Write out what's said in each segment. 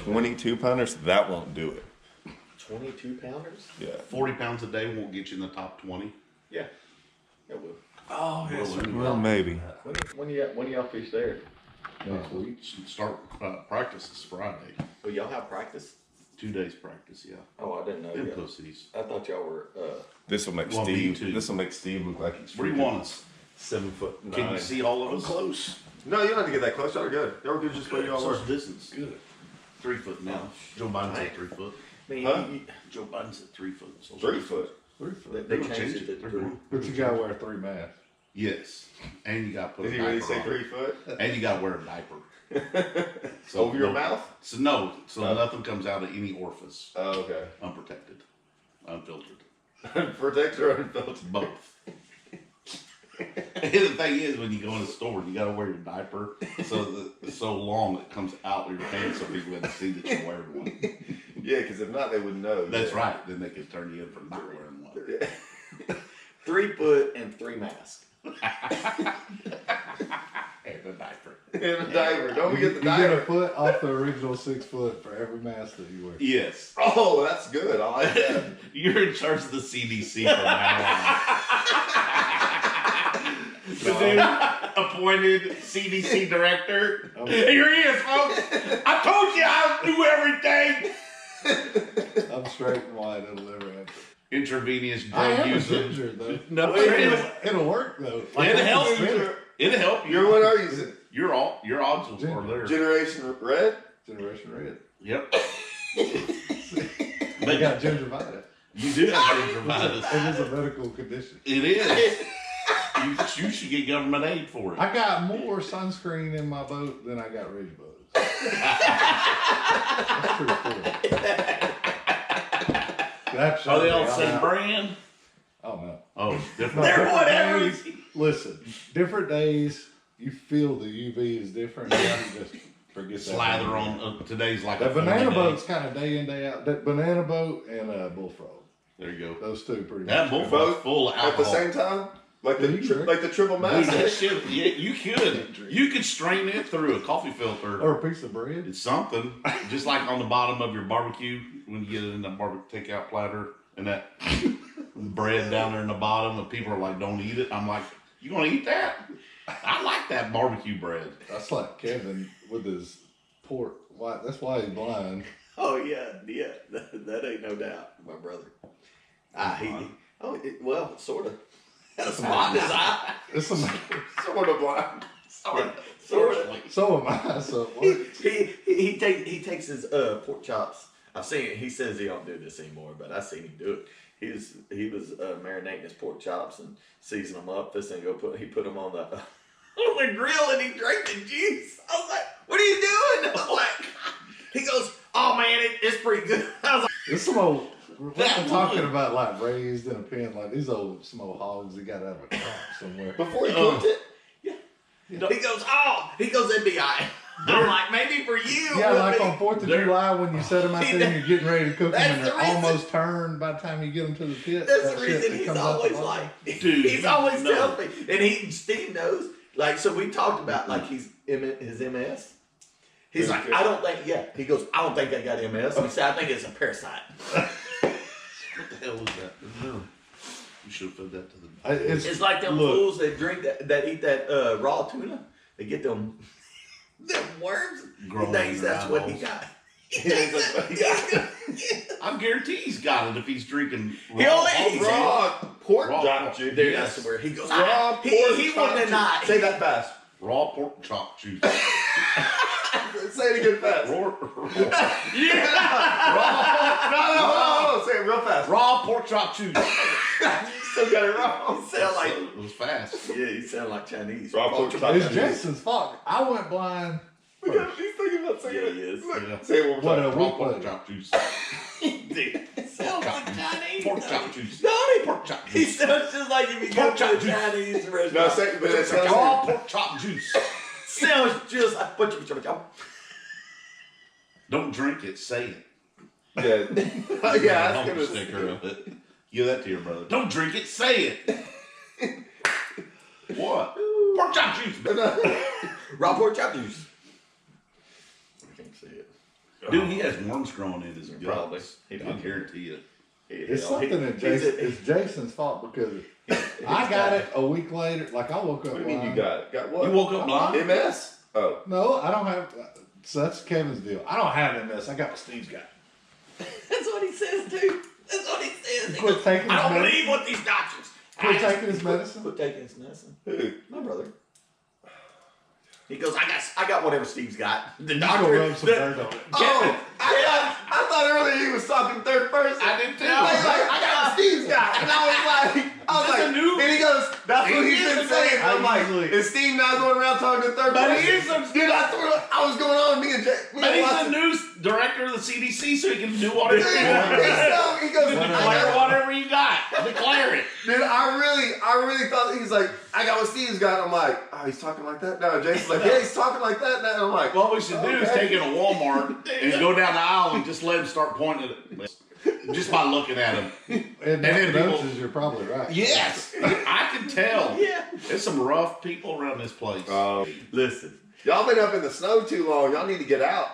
22-pounders, that won't do it. 22-pounders? Yeah. 40 pounds a day won't get you in the top 20. Yeah, it will. Oh, yes. Well, maybe. When y'all fish there? Next week. Start practice this Friday. Well, y'all have practice? 2 days practice, yeah. Oh, I didn't know. In pussies. I thought y'all were. This will make Well, me too. This will make Steve look like he's Where do you want us? 7'9". Can you see all of us? Close. No, you don't have to get that close. Y'all are good. Y'all are good just where y'all Social are. distance. Good. 3 foot now. Joe Biden's at 3 foot. I mean, Huh? Joe Biden's at 3 foot. So 3 foot. 3 foot. they They're gonna changed change it to it. 3. But you gotta wear 3 masks. Yes. And you got to put Did a he really diaper say on. 3 foot? And you got to wear a diaper. Over your mouth? So nothing comes out of any orifice. Oh, okay. Unprotected. Unfiltered. Protect or unfiltered? Both. And the thing is, when you go in the store, you got to wear your diaper so long it comes out of your pants so people can see that you're wearing one. Yeah, because if not, they wouldn't know. That's right. Then they can turn you in for not wearing one. 3 foot and 3 masks. And a diaper. In a diaper. Don't You forget the get a diaper. foot off the original 6 foot for every mask that you wear. Yes. Oh, that's good. I like that. You're in charge of the CDC from now on. The dude appointed CDC director. Here he is, folks. I told you I do everything. I'm straight and white. It'll never happen. Intravenous I drug am a using. ginger though. No, It'll work though. It'll help. Ginger. It'll help you. You're what are you? Your odds are there. Generation Red? Generation Red. Yep. I got gingivitis. You do have gingivitis. It is a medical condition. It is. You should get government aid for it. I got more sunscreen in my boat than I got ridge bugs. That's true. Are they all the same brand? Oh no. Oh, different. They're whatever. Days, listen, different days you feel the UV is different. You just forget that. Slather on today's like that a banana 40 day. boat's kind of day in day out. That banana boat and bullfrog. There you go. Those two pretty That much. bullfrog's full of At alcohol. the same time? Like the You drink. like the triple mass? That shit, yeah, you could. You could strain it through a coffee filter. Or a piece of bread. It's something. Just like on the bottom of your barbecue, when you get it in the barbecue takeout platter, and that bread down there in the bottom, and people are like, don't eat it. I'm like, you gonna eat that? I like that barbecue bread. That's like Kevin with his pork. Why? That's why he's blind. Oh yeah. That ain't no doubt, my brother. Well, sort of. As blind as I. It's a, Sort of blind. Sort of. so am I. So what? He takes his pork chops. I've seen it. He says he don't do this anymore, but I seen him do it. He was marinating his pork chops and seasoning them up. This thing he put them on the grill and he drank the juice. I was like, "What are you doing?" I was like, he goes, "Oh man, it's pretty good." I was like, There's some old. We're talking about like raised in a pen, like these some old hogs that got out of a crop somewhere. Before he cooked it? yeah. He goes, "It'd be alright." I'm like, maybe for you. Yeah, like on 4th of July when you set them out there and you're getting ready to cook them and That's they're the reason. almost turned by the time you get them to the pit. That's that the shit reason that he's comes out the always bottom. like, Dude, he's always no. telling me, and Steve knows. Like, so we talked about like his MS. He's like, I don't think. Yeah, he goes, I don't think I got MS. He said, I think it's a parasite. What the hell was that? No. You should have fed that to the. It's like them fools that drink that eat that raw tuna. They get them worms. Growing He thinks in their that's what he eyeballs. got. He thinks that's what he got. I guarantee he's got it if he's drinking He only eats Raw pork Raw chop pork. juice. Dude, Yes. that's where he goes. Raw He pork wouldn't chop have not. juice. Say that fast. raw pork chop juice. Say it again fast. No. Say it real fast. Raw pork chop juice. Still got it wrong. He sound like, It was fast. yeah, he sound like Chinese. Raw pork chop It's juice. Jason's fault. I went blind. Look at him. He's thinking about saying Yeah, it. he is. Look, Yeah. say it one more What time. a Raw week pork later. chop juice. Dude, sounds like Chinese. Pork chop juice. Don't he? Pork chop He juice. sounds just like if you go Pork to a chop juice. Chinese No, restaurant. say but it sounds Raw like pork chop juice. Sounds just like Don't drink it, say it. yeah. Yeah, that's Bumper gonna sticker of it. Give that to your brother. Don't drink it, say it. What? Pork chop juice. raw pork chop juice. I can't say it. Dude, he has worms growing in his guts. Probably. I guarantee you. It's something that it's Jason's fault because I got it a week later. Like I woke up. What do you mean you blind. got it? Got what? You woke up blind? MS? Oh. No, I don't have. So that's Kevin's deal. I don't have MS. I got what Steve's got. That's what he says, dude. That's what he says. He Quit goes, taking I don't his medicine. believe what these doctors. Quit taking his medicine. Quit taking his medicine. Who? My brother. He goes, I got whatever Steve's got. The You doctor. go rub some dirt on it. Oh, I thought earlier he was talking third person. I did too. I got what Steve's got. And I was like, and he goes, that's what he's been saying. I'm like, is Steve now going around talking to third person? But he is a Dude, I was going on, me and Jay. But he's the news director of the CDC, so he can do whatever he wants. He goes, Declare whatever you got. Declare it. dude, I really thought he was like, I got what Steve's got. I'm like, oh, he's talking like that now. Jason's like, yeah, he's talking like that now. I'm like, What we should do is take him to Walmart and go down the aisle and just let him start pointing at it. Just by looking at him. And then then people- you're probably right. Yes, I can tell. Yeah. There's some rough people around this place. Listen. y'all been up in the snow too long. Y'all need to get out.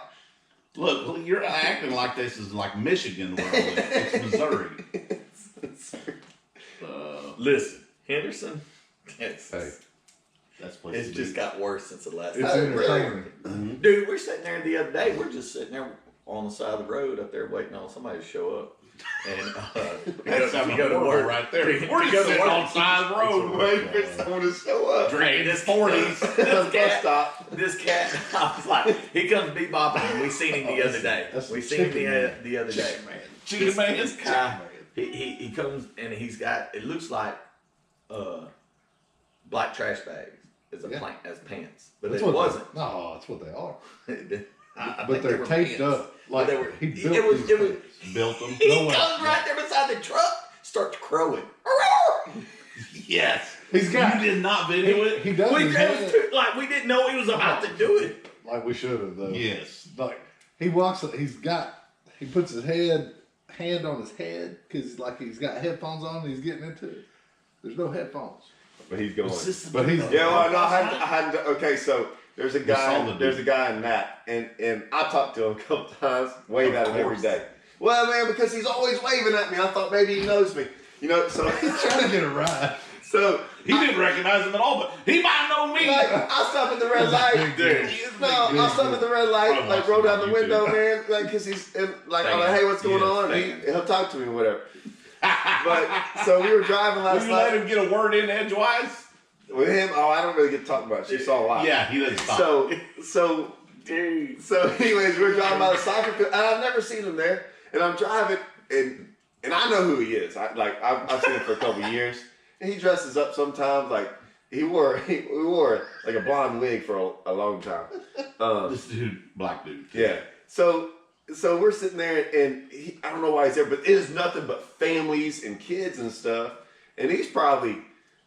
Look, you're acting like this is like Michigan where I live. It's Missouri. Listen. Henderson. It's, Hey, That's place it's to just be. got worse since the last it's time. entertaining. Dude, we're sitting there the other day. We're just sitting there on the side of the road up there waiting on somebody to show up. And That's we go to work right there. We We're go just to sitting work. on the side of the road. Waiting for someone to show up. Drinking this his 40s. Bus cat, stop. this cat, I was like, he comes bebopping, and we seen him the other day. That's We seen him chicken the other day. Chicken man. This guy, he comes and he's got, it looks like black trash bags as as pants, but That's it what wasn't. No, that's what they are. I But think they they're were taped pants. up. Like They were- he it built was- these it was- things. Built them. He No way. comes right there beside the truck, starts crowing. Yes. He's got. You did not video it? He does. We, his that was head, too, like we didn't know he was about to do it. like we should have though. Yes. Like he walks. He puts his hand on his head because like he's got headphones on. And he's getting into it. There's no headphones. But he's going. But he's Yeah, well, no, I had to, okay, so there's a saw guy, the dude. there's a guy in that, and I talked to him a couple times, wave at him every day. Well, man, because he's always waving at me, I thought maybe he knows me, so trying to get a ride. so He didn't recognize him at all, but he might know me. like I stop at the red light, Dude. no, I stop at the red light, Probably like roll down the watching window, on man, like because he's I'm like, Fan. hey, what's going Yeah, on? fan. He'll talk to me or whatever. But so we were driving Will last you let night him get a word in edgewise? with him. Oh, I don't really get to talk about it. She saw a lot. Yeah, he doesn't stop. So, anyways, we're driving by the soccer field, and I've never seen him there. And I'm driving, and I know who he is. I've seen him for a couple of years. And he dresses up sometimes like he wore like a blonde wig for a long time. This dude, black dude. Yeah. So we're sitting there, and I don't know why he's there, but it is nothing but families and kids and stuff. And he's probably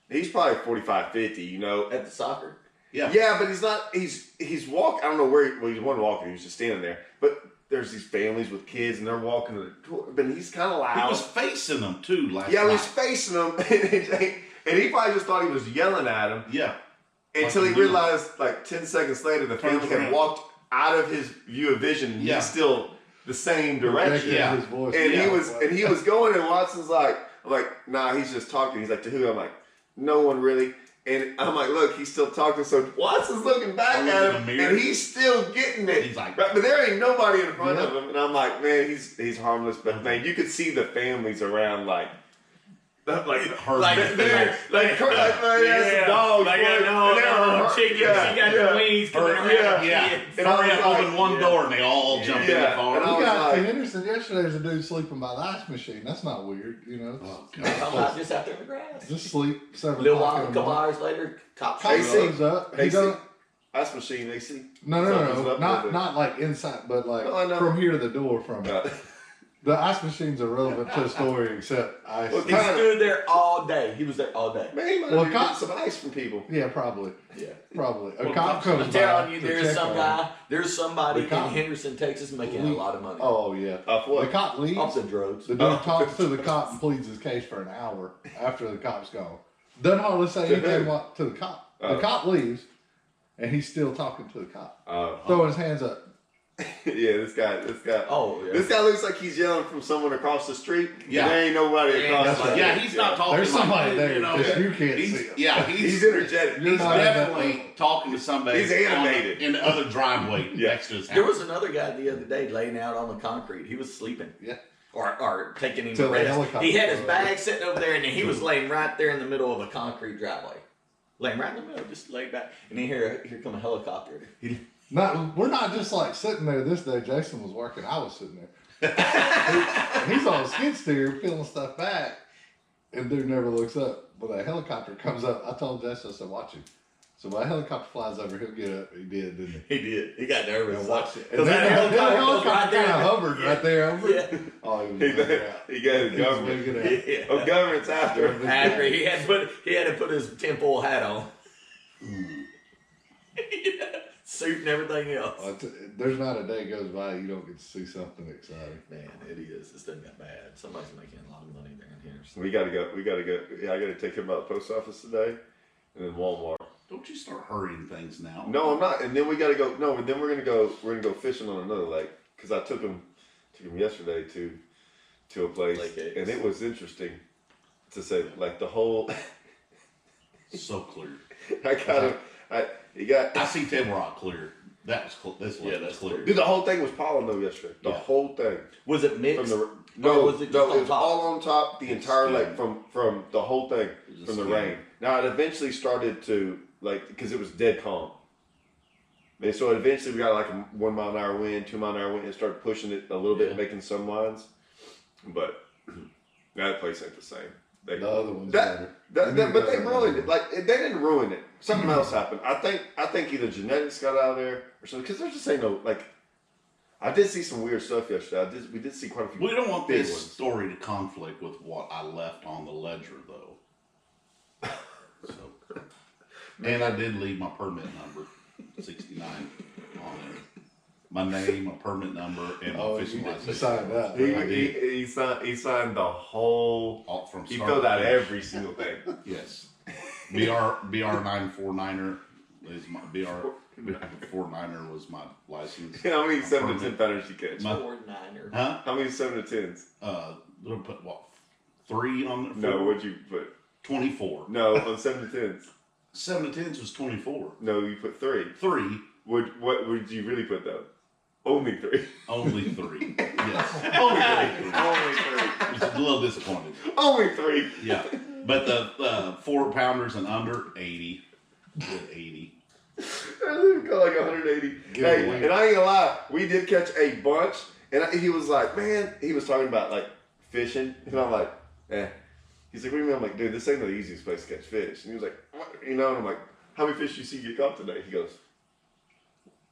45, 50, At the soccer. Yeah. Yeah, but he's not. He's walking. I don't know where. Well, he wasn't walking. He was just standing there. But there's these families with kids, and they're walking to the door. But he's kind of loud. He was facing them too last yeah, night. he was facing them, and he probably just thought he was yelling at him Yeah. until Like he realized, like 10 seconds later, the family had around. walked out of his view of vision. And Yeah. he's still the same direction. Yeah. His voice. And Yeah. he was going, and Watson's like, I'm like, nah, he's just talking. He's like, to who? I'm like, no one really. And I'm like, look, he's still talking. So Watson's looking back I look at in him, the mirror. and he's still getting it. He's like- but there ain't nobody in front Yeah. of him. And I'm like, man, he's harmless. But man, you could see the families around, like Herd like of they're like man, some dogs. Like, boy, and they were chicken. yeah, She got yeah. the wings coming around. Yeah. And I Hurry was up, like- open one door and they all jump in the Yeah. car. And I We was got like- in Henderson yesterday. There's a dude sleeping by the ice machine. That's not weird, Oh, I'm out just out there in the grass. Just sleep. A 7 little o'clock while, in a the couple morning. hours later, cops Cop show up. shows up. He AC. doesn't. Ice machine, AC. No, Something's up not with it. not like inside, but like No, I know. from here to the door. From the ice machine's irrelevant to the story, except ice. Well, He stood there all day. He was there all day. Man, he might Well, have cop- got some ice from people. Yeah, probably. Yeah. Probably. A Well, cop cops- comes I'm by telling you, to there's check some on guy, him. there's somebody The in cop- Henderson, Texas making a lot of money. Oh yeah. Off what? The cop leaves. Off the drugs. The dude talks to the cop and pleads his case for an hour after the cop's gone. Doesn't hardly say To anything who? to the cop. Oh. The cop leaves, and he's still talking to the cop, Oh. throwing his hands up. Yeah, this guy. Oh, yeah. This guy looks like he's yelling from someone across the street. Yeah. There ain't nobody across the street. Yeah, he's not talking. There's like, somebody there, you know, just you can't he's, see him. Yeah, He's energetic. He's not in that definitely level. talking to somebody. He's animated. in the other driveway next to his house. There was another guy the other day laying out on the concrete. He was sleeping. Yeah. Or taking him Till to the rest. helicopter He had his flew bag sitting over there, and he was laying right there in the middle of a concrete driveway. Laying right in the middle, just laid back. And then here come a helicopter. We're not just like sitting there this day. Jason was working. I was sitting there. He's on a skid steer peeling stuff back, and dude never looks up. When a helicopter comes up, I told Jason, I said, watch him. So when a helicopter flies over, he'll get up. He did, didn't he? He did. He got nervous. And watched it. Because And that then the helicopter helicopter goes right kind of there. hovered right there over. Yeah. Oh, he was He gonna get out. got the He was gonna government. get out. Yeah. Oh, government's after him. After he had to put his tinfoil hat on. Suit and everything else. There's not a day goes by you don't get to see something exciting. Man, it is. This doesn't get bad. Somebody's making a lot of money down here. So. We gotta go. Yeah, I gotta take him out of the post office today, and then Walmart. Don't you start hurrying things now? No, I'm not. And then we gotta go. No, and then we're gonna go fishing on another lake because I took him yesterday to a place, Lake X. and it was interesting to say like the whole. So clear. I I see Table Rock clear. That was clear. This lake was clear. Dude, the whole thing was pollen though yesterday. The Yeah. whole thing. Was it mixed? No, was it just no, on it was top? all on top. The entire skin. lake from the whole thing was a from the skin. rain. Now it eventually started to because it was dead calm. And so eventually we got like a 1 mile an hour wind, 2 mile an hour wind, and started pushing it a little bit, making some lines. But that place ain't the same. The other one's better. But they ruined it. Like they didn't ruin it. Something else happened. I think either genetics got out of there or something. Because there's just ain't no like. I did see some weird stuff yesterday. We did see quite a few. We don't want big this ones. story to conflict with what I left on the ledger, though. So, and I did leave my permit number, 69, on there. My name, my permit number, and my fishing license. You signed that. He signed the whole. All from He start filled to out finish. every single thing. Yes. BR 949er is my BR 949er was my license. How many My 7 to permit. 10 pounders you catch? My- 49er. Huh? How many 7 to 10s? We'll put what? 3 on there? No, what'd you put? 24. No, on 7 to 10s. 7 to 10s was 24. No, you put 3. 3, What would you really put though? Only 3. only 3. Yes. Only 3. Only 3. Which is a little disappointed. Only 3. Yeah. But the 4 pounders and under, 80. Good 80. I got like 180. Hey, away. and I ain't gonna lie, we did catch a bunch, and he was like, man, he was talking about like fishing, and I'm like, eh. He's like, what do you mean? I'm like, dude, this ain't the easiest place to catch fish. And he was like, what? You know, and I'm like, how many fish do you see get caught today? He goes,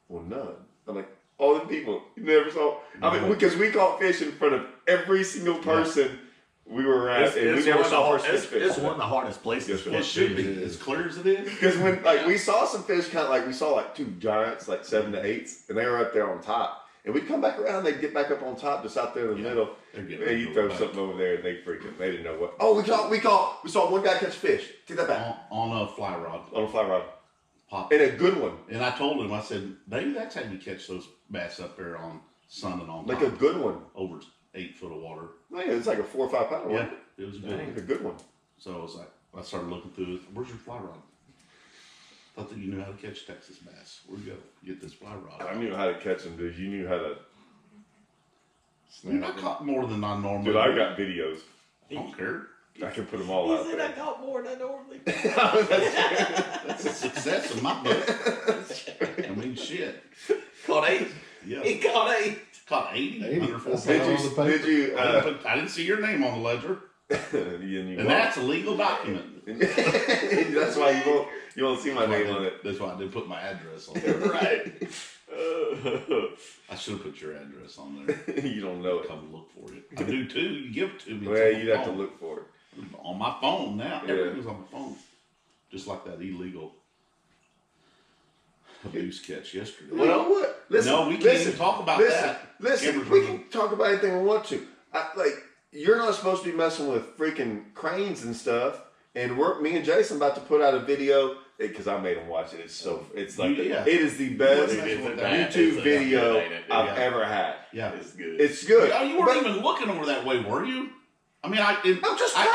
well, none. I'm like, all the people you never saw. I mean, because we caught fish in front of every single person we were around, and we never saw first fish. It's one of the hardest places to It catch should fish. be as clear as it is. Because when like we saw some fish, kind of like we saw like 2 giants, like 7 to 8s, and they were up there on top. And we'd come back around, they'd get back up on top, just out there in the middle. They're getting And you ready to throw go back. something over there, and they didn't know what. Oh, we saw one guy catch fish. Take that back On a fly rod. on a fly rod, Pop. and a good one, And I told him, I said, maybe that's how you catch those bass up there on sun and on like top. a good one. Over 8 foot of water. Man, it's like a 4 or 5 pounder Yeah, one. it was a good. Like a good one. So I was like, I started looking through it. Where's your fly rod? Thought that you knew how to catch Texas bass. Where'd you go get this fly rod? I knew how to catch them, dude. You knew how to. Dude, I caught more than I normally Dude, I do. got videos. I don't care. I can put them all out He said I there. caught more than I normally do. That's a success in my book. I mean, shit. Caught 8. Yeah. He caught 8. Caught 80, 80. under 4 That's Did all you? the paper. Did you? I didn't see your name on the ledger. you And that's a legal document. that's why you won't see my name on it. That's why I didn't put my address on there. Right. I should have put your address on there. You don't know it. Come look for it. I do too. You give it to me. Well, It's on you'd my have to phone. look for it. On my phone now. Yeah. Everything's on my phone. Just like that illegal abuse catch yesterday. Well, what? Listen, No, we can't even talk about that. Listen, Cameras we are- can talk about anything we want to. You're not supposed to be messing with freaking cranes and stuff. And me and Jason about to put out a video because I made him watch it. It's like Yeah. it is the best It is a- YouTube it's video good, ain't it? I've Yeah. ever had. Yeah. It's good. It's good. You weren't even looking over that way, were you? I mean, it looked just like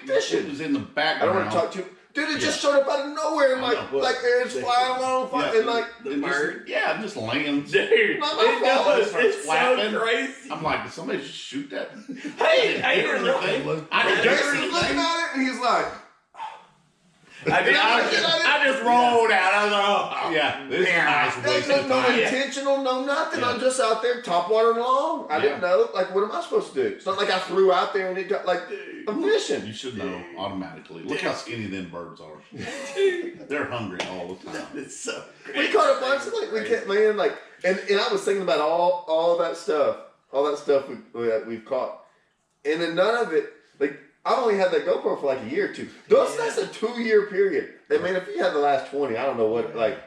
fishing. it was in the I background. don't want to talk to you. Dude, it just showed up out of nowhere and I know. like it's flying along and like the And just- bird. Yeah, it just lands. Dude, Not my it fault. does. Starts It's flapping. so crazy. I'm like, did somebody just shoot that? Hey, I didn't hear hear nothing. anything. I didn't hear Jason's looking anything. at it and he's like, I just rolled out. I was like, oh, Yeah, this is a nice waste no of time. intentional, no nothing. Yeah. I'm just out there top watering along. I didn't know. Like, what am I supposed to do? It's not like I threw out there and it got like I'm fishing. You should know automatically. Look how skinny them birds are. They're hungry all the time. it's so We crazy. caught a bunch of like we can't man like and I was thinking about all that stuff we've caught, and then none of it like I only had that GoPro for like a year or two. That's a 2-year period. I mean, if you had the last 20, I don't know what like.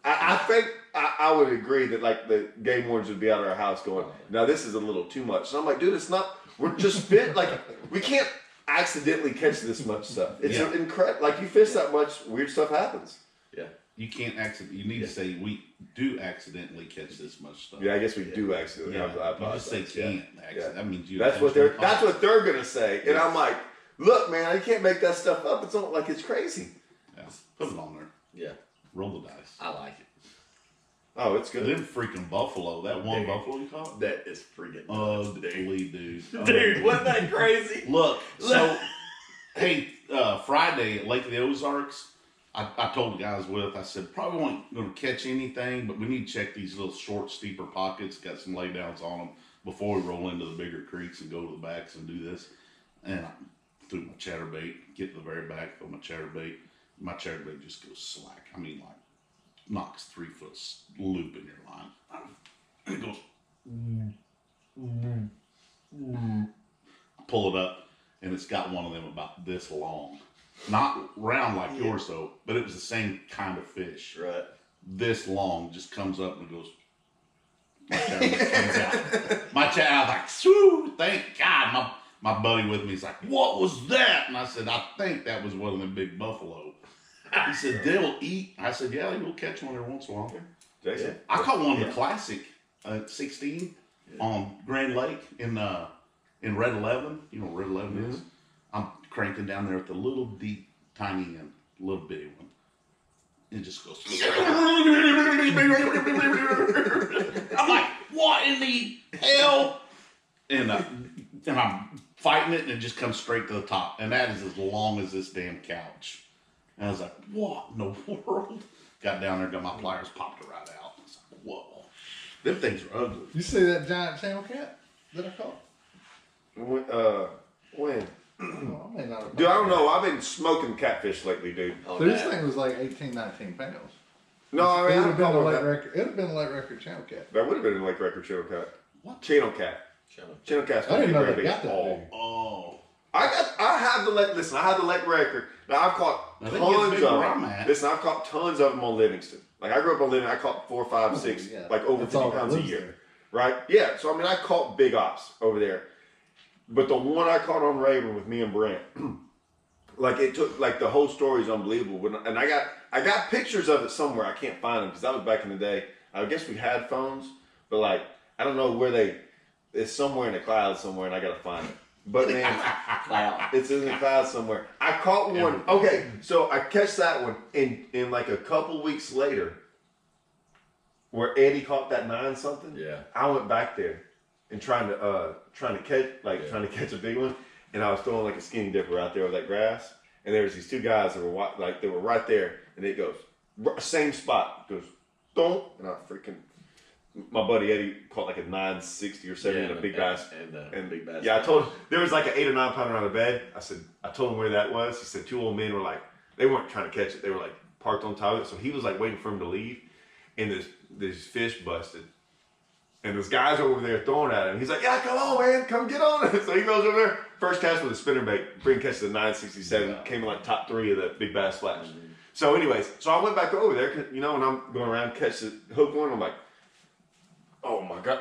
I think I would agree that like the game wardens would be out of our house going, now this is a little too much. So I'm like, dude, it's not. We're just fit like we can't accidentally catch this much stuff. It's incredible. Like you fish that much, weird stuff happens. Yeah. You can't accident. You need to say we do accidentally catch this much stuff. Yeah, I guess we do accidentally. Yeah. I You just say apologize. Yeah. can't. Accident. That means you. That's what they're gonna say, and I'm like, look, man, I can't make that stuff up. It's not like it's crazy. Yeah. Put it on there. Yeah. Roll the dice. I like it. Oh, it's good. Them freaking buffalo. That one Dude. buffalo you caught. That is freaking Ugly, dude. Dude, wasn't that crazy? Look, so hey, Friday at Lake of the Ozarks, I told the guys I said probably won't going to catch anything, but we need to check these little short, steeper pockets. Got some laydowns on them before we roll into the bigger creeks and go to the backs and do this. And I threw my chatterbait, get to the very back, throw my chatterbait. My chatterbait just goes slack. I mean, like knocks 3 foot loop in your line. And it goes. I pull it up, and it's got one of them about this long. Not round like yours, though, but it was the same kind of fish. Right. This long, just comes up and goes. My chatterbait comes out. My chat, I was like, "Shoo! Thank God." My buddy with me, he's like, "What was that?" And I said, "I think that was one of them big buffalo." He said, "They'll eat." I said, "Yeah, you'll catch one every once in a while." Jason. I caught one in the Classic at 16 on Grand Lake in Red 11. You know what Red 11 is? I'm cranking down there with the little deep, tiny end, little bitty one. It just goes. I'm like, what in the hell? And I'm fighting it, and it just comes straight to the top. And that is as long as this damn couch. And I was like, what in the world? Got down there, got my pliers, popped it right out. I was like, whoa. Them things are ugly. You see that giant channel cat that I caught? When? Oh, I may not have Dude, I don't know. I've been smoking catfish lately, dude. Oh, Dude, this that- thing was like 18, 19 pounds. No, I mean, It I would have been a caught late that. record. It would have been a late record channel cat. That would have been like record channel cat. What? Channel cat. Channel cat's I didn't know very they big. got that Oh. big. Oh. I have the listen. I have the lake record. Now I've caught Now, they tons get of big where them. I'm at. Listen, I've caught tons of them on Livingston. Like I grew up on Livingston. I caught 4, 5, 6, Yeah. like over That's 50 all that pounds a lives year. there. Right? Yeah. So I mean, I caught big ops over there. But the one I caught on Rayburn with me and Brent, like it took like the whole story is unbelievable. And I got pictures of it somewhere. I can't find them because that was back in the day. I guess we had phones, but like I don't know where it's somewhere in the clouds somewhere, and I gotta find it. But man, it's in the clouds somewhere. I caught one. Okay, so I catch that one, in like a couple weeks later, where Eddie caught that 9-something. Yeah. I went back there and trying to catch a big one, and I was throwing like a skinny dipper out there with that grass, and there was these 2 guys that were right there, and it goes same spot, goes don't, and I freaking. My buddy Eddie caught like a 960 or 70 in a big bass. And big bass. Yeah, I told him there was like an 8 or 9 pounder on the bed. I told him where that was. He said 2 old men were like, they weren't trying to catch it. They were like parked on top of it. So he was like waiting for him to leave, and this fish busted. And this guy's over there throwing at him. He's like, yeah, come on, man, come get on it. So he goes over there. First cast with a spinnerbait. Breen catches a 967. Came in like top 3 of the big bass flash. So anyways, so I went back over there, and I'm going around, catch the hook one. I'm like, oh my God,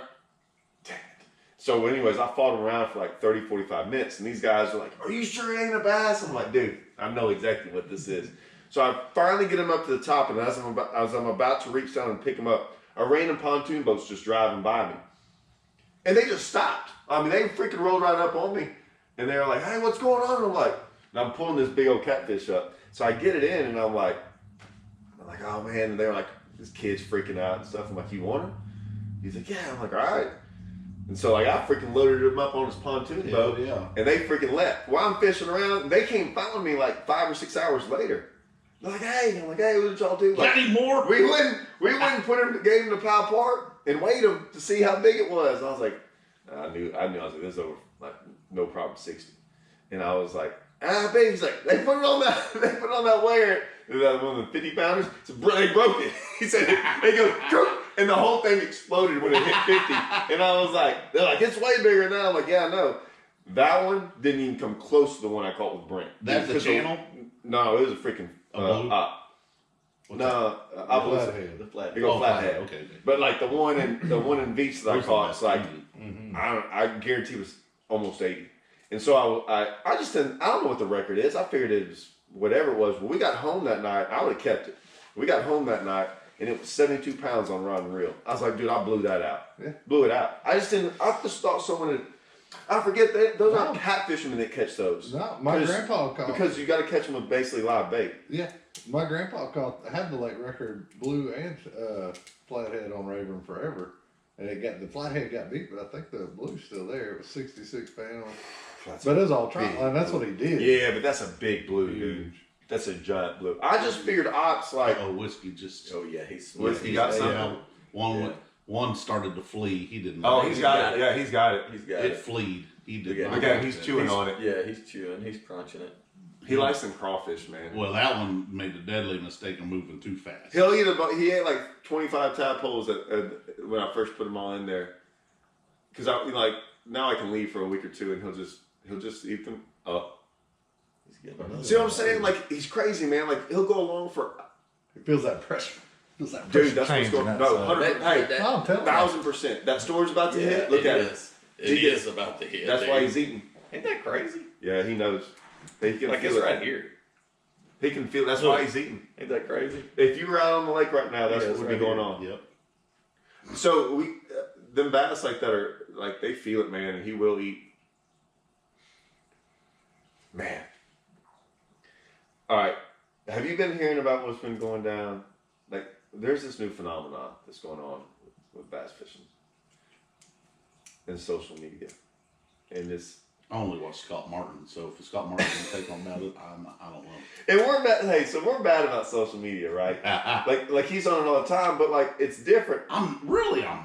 dang it. So anyways, I followed them around for like 30, 45 minutes, and these guys are like, "Are you sure it ain't a bass?" I'm like, "Dude, I know exactly what this is." So I finally get them up to the top, and as I'm about to reach down and pick them up, a random pontoon boat's just driving by me. And they just stopped. I mean, they freaking rolled right up on me. And they were like, "Hey, what's going on?" And I'm like, and I'm pulling this big old catfish up. So I get it in, and I'm like, "Oh, man." And they were like, this kid's freaking out and stuff. I'm like, "You want him?" He's like, "Yeah." I'm like, "All right." And so like I freaking loaded him up on his pontoon boat. Yeah. And they freaking left. While I'm fishing around, they came found me like 5 or 6 hours later. They're like, "Hey." I'm like, "Hey, what did y'all do?" Like, got any more? We wouldn't put him, gave him the pow part and weighed him to see how big it was. And I was like, I knew. I was like, this is over, like, no problem, 60. And I was like, baby. He's like, they put it on that weigher. And that one of the 50 pounders. So they broke it. He said, they go, and the whole thing exploded when it hit 50. And I was like, they're like, "It's way bigger now." I'm like, "Yeah, I know." That one didn't even come close to the one I caught with Brent. That's the channel? No, it was a freaking blue? The flathead. They go flathead. Okay. But like the one in Beach that I caught, it's like Mm-hmm. I guarantee it was almost 80. And so I just didn't. I don't know what the record is. I figured it was whatever it was. When we got home that night, I would have kept it. We got home that night, and it was 72 pounds on rod and reel. I was like, "Dude, I blew that out. Yeah. Blew it out." I just didn't. I just thought someone had. I forget that those aren't catfishermen that catch those. No, my grandpa caught. Because you got to catch them with basically live bait. Yeah, my grandpa had the lake record blue and flathead on Rayburn forever, and the flathead got beat, but I think the blue's still there. It was 66 pounds, but it was all trial, and that's what he did. Yeah, but that's a big blue, dude. That's a giant blue. I just figured ops like. Oh, whiskey just. Oh yeah, he's Whiskey got something. Yeah. One started to flee. He didn't. Oh, he's got it. Yeah, he's got it. He's got It it. fleed. He did. Yeah. not. Look at him. He's chewing on it. Yeah, he's chewing. He's crunching it. He likes them crawfish, man. Well, that one made the deadly mistake of moving too fast. He ate like 25 tadpoles when I first put them all in there. Because now I can leave for a week or two, and he'll just eat them up. He's getting another See what I'm one. saying? Like, he's crazy, man. Like, he'll go along for. He feels that pressure. Dude, that's what's going on. No, 100%. Hey, I'm telling you. 1000%. That store's about to hit. Look it at is. it. It is about to hit. That's dude. why he's eating. Ain't that crazy? Yeah, he knows. He can Like feel it's it. right here. He can feel. That's why he's eating. Ain't that crazy? If you were out on the lake right now, that's Yeah, what it's would right be going here. on. Yep. So them bass like that are like they feel it, man, and he will eat. Man. All right. Have you been hearing about what's been going down? Like, there's this new phenomenon that's going on with bass fishing and social media, and it's. I only watch Scott Martin, so if Scott Martin can take on that, I don't know. And we're bad. Hey, so we're bad about social media, right? like he's on it all the time, but like it's different. I'm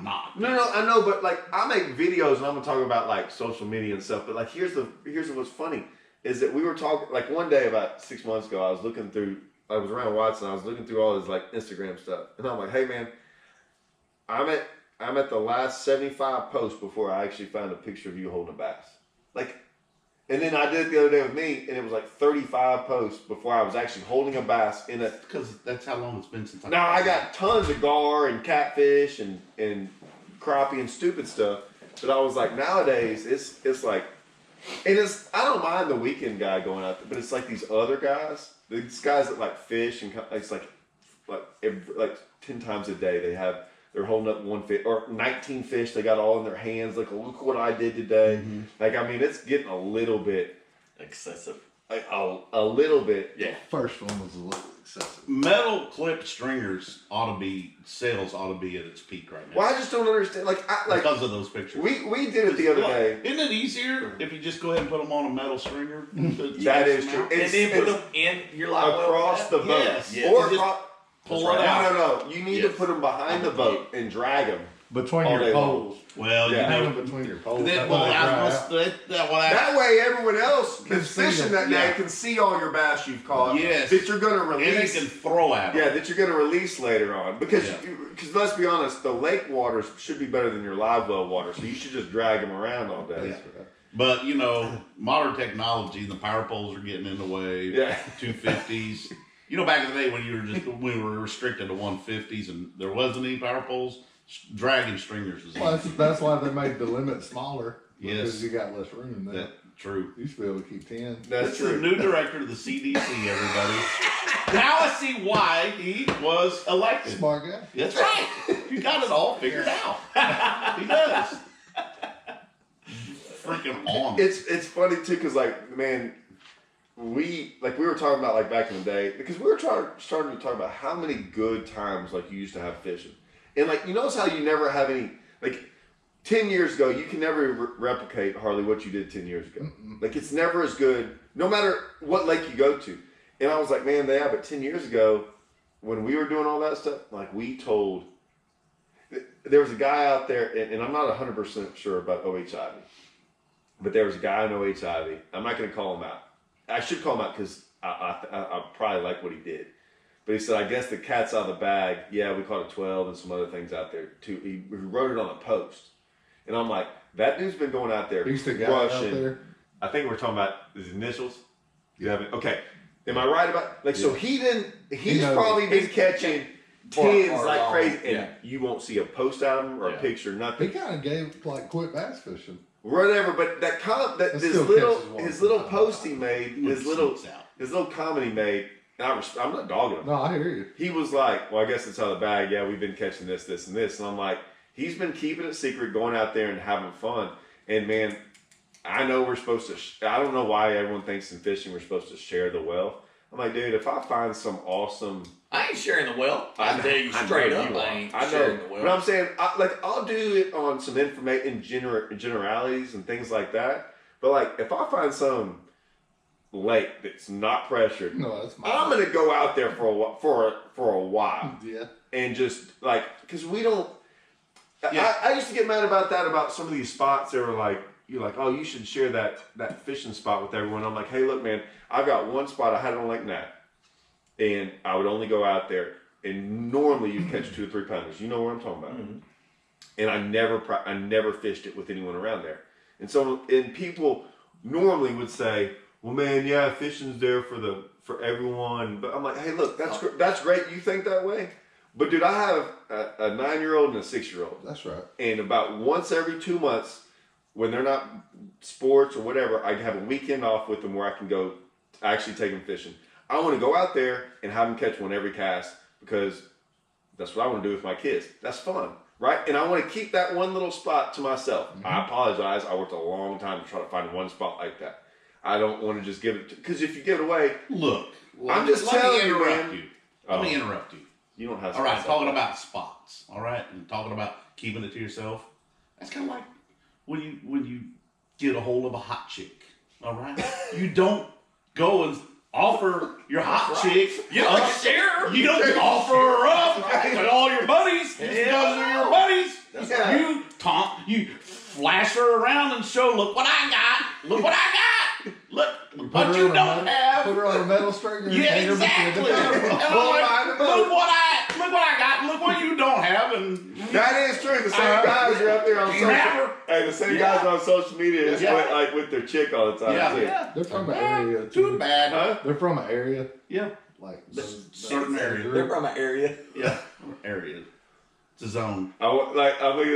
not. No, I know, but like I make videos and I'm gonna talk about like social media and stuff. But like here's what's funny is that we were talking like one day about 6 months ago. I was around Watson. I was looking through all his like Instagram stuff, and I'm like, "Hey man, I'm at the last 75 posts before I actually found a picture of you holding a bass." Like, and then I did it the other day with me, and it was like 35 posts before I was actually holding a bass in a. Because that's how long it's been since Now I got tons of gar and catfish and crappie and stupid stuff, but I was like, nowadays it's like, and I don't mind the weekend guy going out there, but it's like these other guys, these guys that like fish and it's like 10 times a day they're holding up one fish or 19 fish. They got all in their hands. Like, look what I did today. Mm-hmm. Like, I mean, it's getting a little bit Excessive. like a little bit. Yeah. First one was a little excessive. Metal clip stringers sales ought to be at its peak right now. Well, I just don't understand. Like because of those pictures. we did it the other day. Isn't it easier if you just go ahead and put them on a metal stringer? That is true. And then put them in your live well across the boat, Yes. Yeah. or Just across. pull it out. No. You need to put them behind the boat and drag them. Between All your day long. poles. Well, Yeah. Hang you know, them between your poles. that, That's well, how they dry out. That way, everyone else that's see fishing them. that day Yeah. can see all your bass you've caught. Yes. That you're going to and they release. can throw at them. Yeah, that you're going to release later on. Because Yeah. let's be honest, the lake waters should be better than your live well water. So you should just drag them around all day. Yeah. But, you know, modern technology, the power poles are getting in the way. Yeah. 250s. You know, back in the day when we were restricted to 150s and there wasn't any power poles, dragging stringers is Well, easy. that's why they made the limit smaller. Yes. Because you got less room there. That true. You used to be able to keep 10. That's This is the true. new director of the CDC, everybody. Now I see why he was elected. Smart guy. That's right. You got it all figured out. He does. Freaking on. It's funny too, cause like, man, we were talking about like back in the day, because we were starting to talk about how many good times like you used to have fishing, and like you notice how you never have any like 10 years ago you can never replicate hardly what you did 10 years ago. Like it's never as good, no matter what lake you go to. And I was like, man, yeah, but 10 years ago when we were doing all that stuff, like we told, there was a guy out there, and I'm not 100% sure about OHIV, but there was a guy in OHIV. I'm not going to call him out. I should call him out because I probably like what he did. But he said, I guess the cat's out of the bag. Yeah, we caught a 12 and some other things out there too. He wrote it on a post. And I'm like, that dude's been going out there He's the guy out rushing. there. I think we're talking about his initials. You haven't? Okay. Am I right about, like, so he didn't, he's knows. probably been catching For- tens for like long. crazy. And Yeah. you won't see a post out of him or a Yeah. picture, He nothing. kind of gave, like, quit bass fishing. Whatever, but that That his still little catches one his little from time to post time. he made, When his it little sneaks out. comment he made, and I'm not dogging him. No, I hear you. He was like, well, I guess it's out of the bag. Yeah, we've been catching this, this, and this. And I'm like, he's been keeping it secret, going out there and having fun. And man, I know we're supposed to, I don't know why everyone thinks in fishing we're supposed to share the wealth. I'm like, dude, if I find some awesome, I ain't sharing the wealth. I know- tell you I know straight you up, are. I ain't I know, sharing the but wealth. I'm saying, I'll do it on some information, generalities and things like that. But like, if I find some lake that's not pressured, No, that's my. I'm gonna go out there for a while Yeah. and just like, because we don't. Yeah. I used to get mad about that, about some of these spots. They were like, you're like, oh, you should share that fishing spot with everyone. I'm like, hey, look, man, I've got one spot. I had it on Lake Nat, and I would only go out there, and normally you'd catch 2 or 3 pounders. You know what I'm talking about. Mm-hmm. And I never fished it with anyone around there. And so, and people normally would say, well, man, yeah, fishing's there for everyone. But I'm like, hey, look, that's great. You think that way, but dude, I have a 9-year-old and a 6-year-old. That's right. And about once every 2 months, when they're not sports or whatever, I have a weekend off with them where I can go actually take them fishing. I want to go out there and have them catch one every cast because that's what I want to do with my kids. That's fun, right? And I want to keep that one little spot to myself. Mm-hmm. I apologize. I worked a long time to try to find one spot like that. I don't want to just give it, because if you give it away, Look, I'm just let me telling you, interrupt man. you. Let me Oh. interrupt you. You don't have All right, spots talking like that. about spots. All right, and talking about keeping it to yourself. That's kind of like when you get a hold of a hot chick. All right, you don't go and offer your hot chick. You don't share. You don't offer her up to all your buddies. Just because they're your buddies. Yeah. You taunt. You flash her around and show. Look what I got. Look what I got. Look what her you on a don't metal- have. Put her on a metal stringer. and Yeah, hang her exactly. between And the two. I'm like, look what I got. Look what you don't have. And That is true. The same guys are up there on social. Never. Hey, the same Yeah. guys on social media is Yeah. with their chick all the time Yeah. too. Yeah. They're from an area. Too bad. Huh? They're from an area. Yeah. Like Certain area. They're from an area. Yeah. Area. It's a zone. I want like I'm like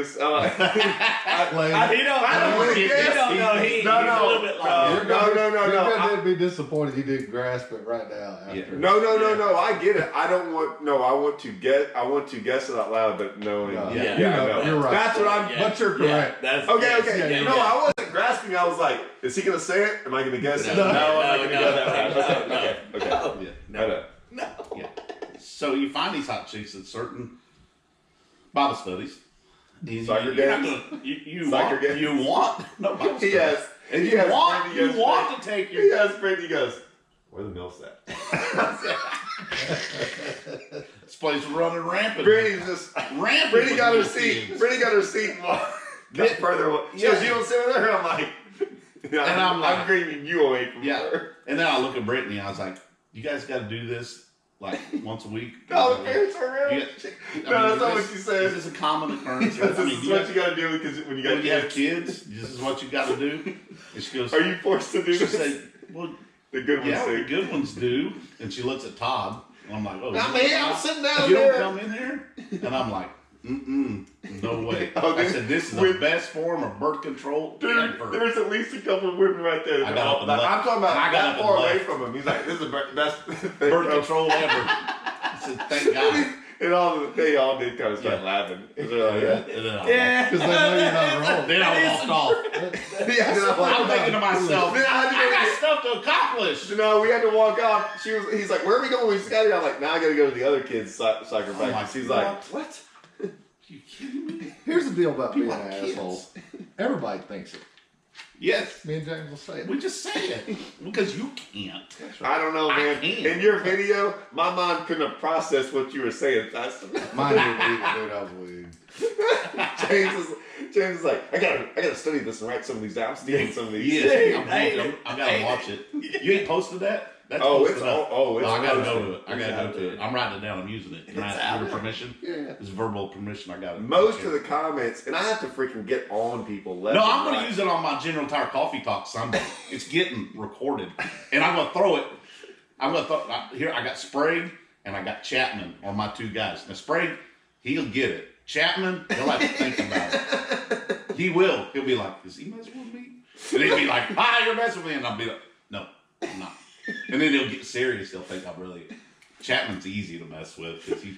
He don't. I don't wanna He guess. don't know. He's a little bit like No. You're gonna be disappointed you didn't grasp it right now. After. Yeah. No. I get it. I don't want. No, I want to guess it out loud, but knowing. No, Yeah, you I know, know. you're right. That's what I'm. But you're correct. That's, Okay. Yeah, No, I wasn't grasping. I was like, is he gonna say it? Am I gonna guess it? No. I'm not gonna No, go that route. no, Okay. no. Yeah. I know. No. Yeah. So you find these hot chicks at certain Bible studies. Soccer You're not games? gonna- you Soccer want. games? You want. No Bible studies. Yes. And You want to take He your. has friend. He goes, where the milf's at? This place is running rampant. Brittany's just. Rampant. Brittany with got her these seat. kids. Brittany got her seat. Got further away. She goes, you don't sit with her. I'm like, And I'm like- I'm bringing you away from Yeah. her. And then I look at Brittany. I was like, you guys got to do this like once a week. No, the parents are around. Yeah. No, that's not what you said. Is this a common occurrence? This I mean, is what you gotta do because when you got when you have kids. kids, this is what you got to do. And she goes, Are you forced to do she this? said, well, The good ones yeah, the do. good ones do. And she looks at Todd. And I'm like, oh, I'm here. I'm sitting down you there. don't come in here? And I'm like, No way. Oh, I said, this is the best form of birth control ever. There's at least a couple of women right there. I got up and left. I'm talking about I got that up far and away left. from him. He's like, this is the best Birth control ever. I said, thank God. And they all did kind of start laughing. They're like, Yeah. Because they know you're not wrong. Then I walked off. yeah. Then I'm like, I'm thinking to myself, Then I had to I go got get- stuff to accomplish. No, we had to walk off. He's like, where are we going? We just got here. I'm like, now I got to go to the other kids' soccer practice. He's like, what? You kidding me? Here's the deal about being People an are kids. asshole. Everybody thinks it. Yes. Me and James will say it. We just say it because you can't. I don't know, man. can't. In your video, my mind couldn't have processed what you were saying fast enough. Mine didn't either, dude. I was weird. James is like, I gotta study this and write some of these down. I'm studying some of these. Yes. Hey, I gotta watch it. You ain't posted that? That's Oh, posted it's up. it's. No, I gotta posted. go to it. I gotta go to it. I'm writing it down. I'm using it. Can I ask your permission? Yeah. It's verbal permission. I got it. Most of the comments, and I have to freaking get on people. Left No, and I'm right. gonna use it on my General Tire Coffee Talk Sunday. It's getting recorded, and I'm gonna throw it. Here. I got Sprague and I got Chapman are my two guys. Now Sprague, he'll get it. Chapman, he'll have to think about it. He will. He'll be like, "Is he messing with me?" And he'll be like, "Hi, you're messing with me," and I'll be like, "No, I'm not." And then he'll get serious. He'll think I'm really. Chapman's easy to mess with because he's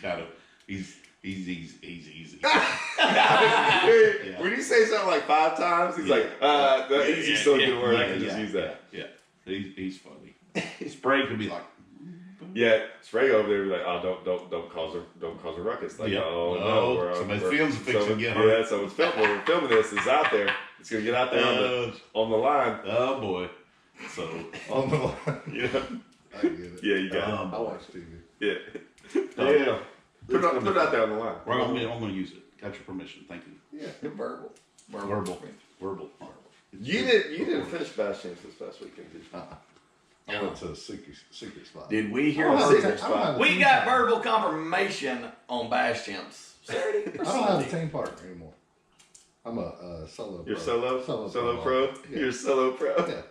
easy. Hey, when you say something like 5 times, he's like, the easy still a good word. I can just use that. Yeah, he's funny. Sprague could be like, Yeah, Sprague over there be like, oh, don't cause a ruckus. Like, Yep. oh No, no, somebody's feelings are fixing to get hurt. Yeah, so when we're filming this, it's out there. It's gonna get out there on the line. oh boy. So On the line. Yeah, I get it. yeah, you got I watch TV. it. Yeah, yeah. Put it out there on the line. I'm gonna use it. Got your permission. Thank you. Yeah, verbal. Verbal. You didn't finish Bash Champs this past weekend, did you? I went to a secret spot. Did we hear I don't secret have a- I don't have a We team got partner. verbal confirmation on Bash Champs Saturday. I don't have a team partner anymore. I'm a solo. You're pro. solo pro. Yeah. You're solo pro. Yeah.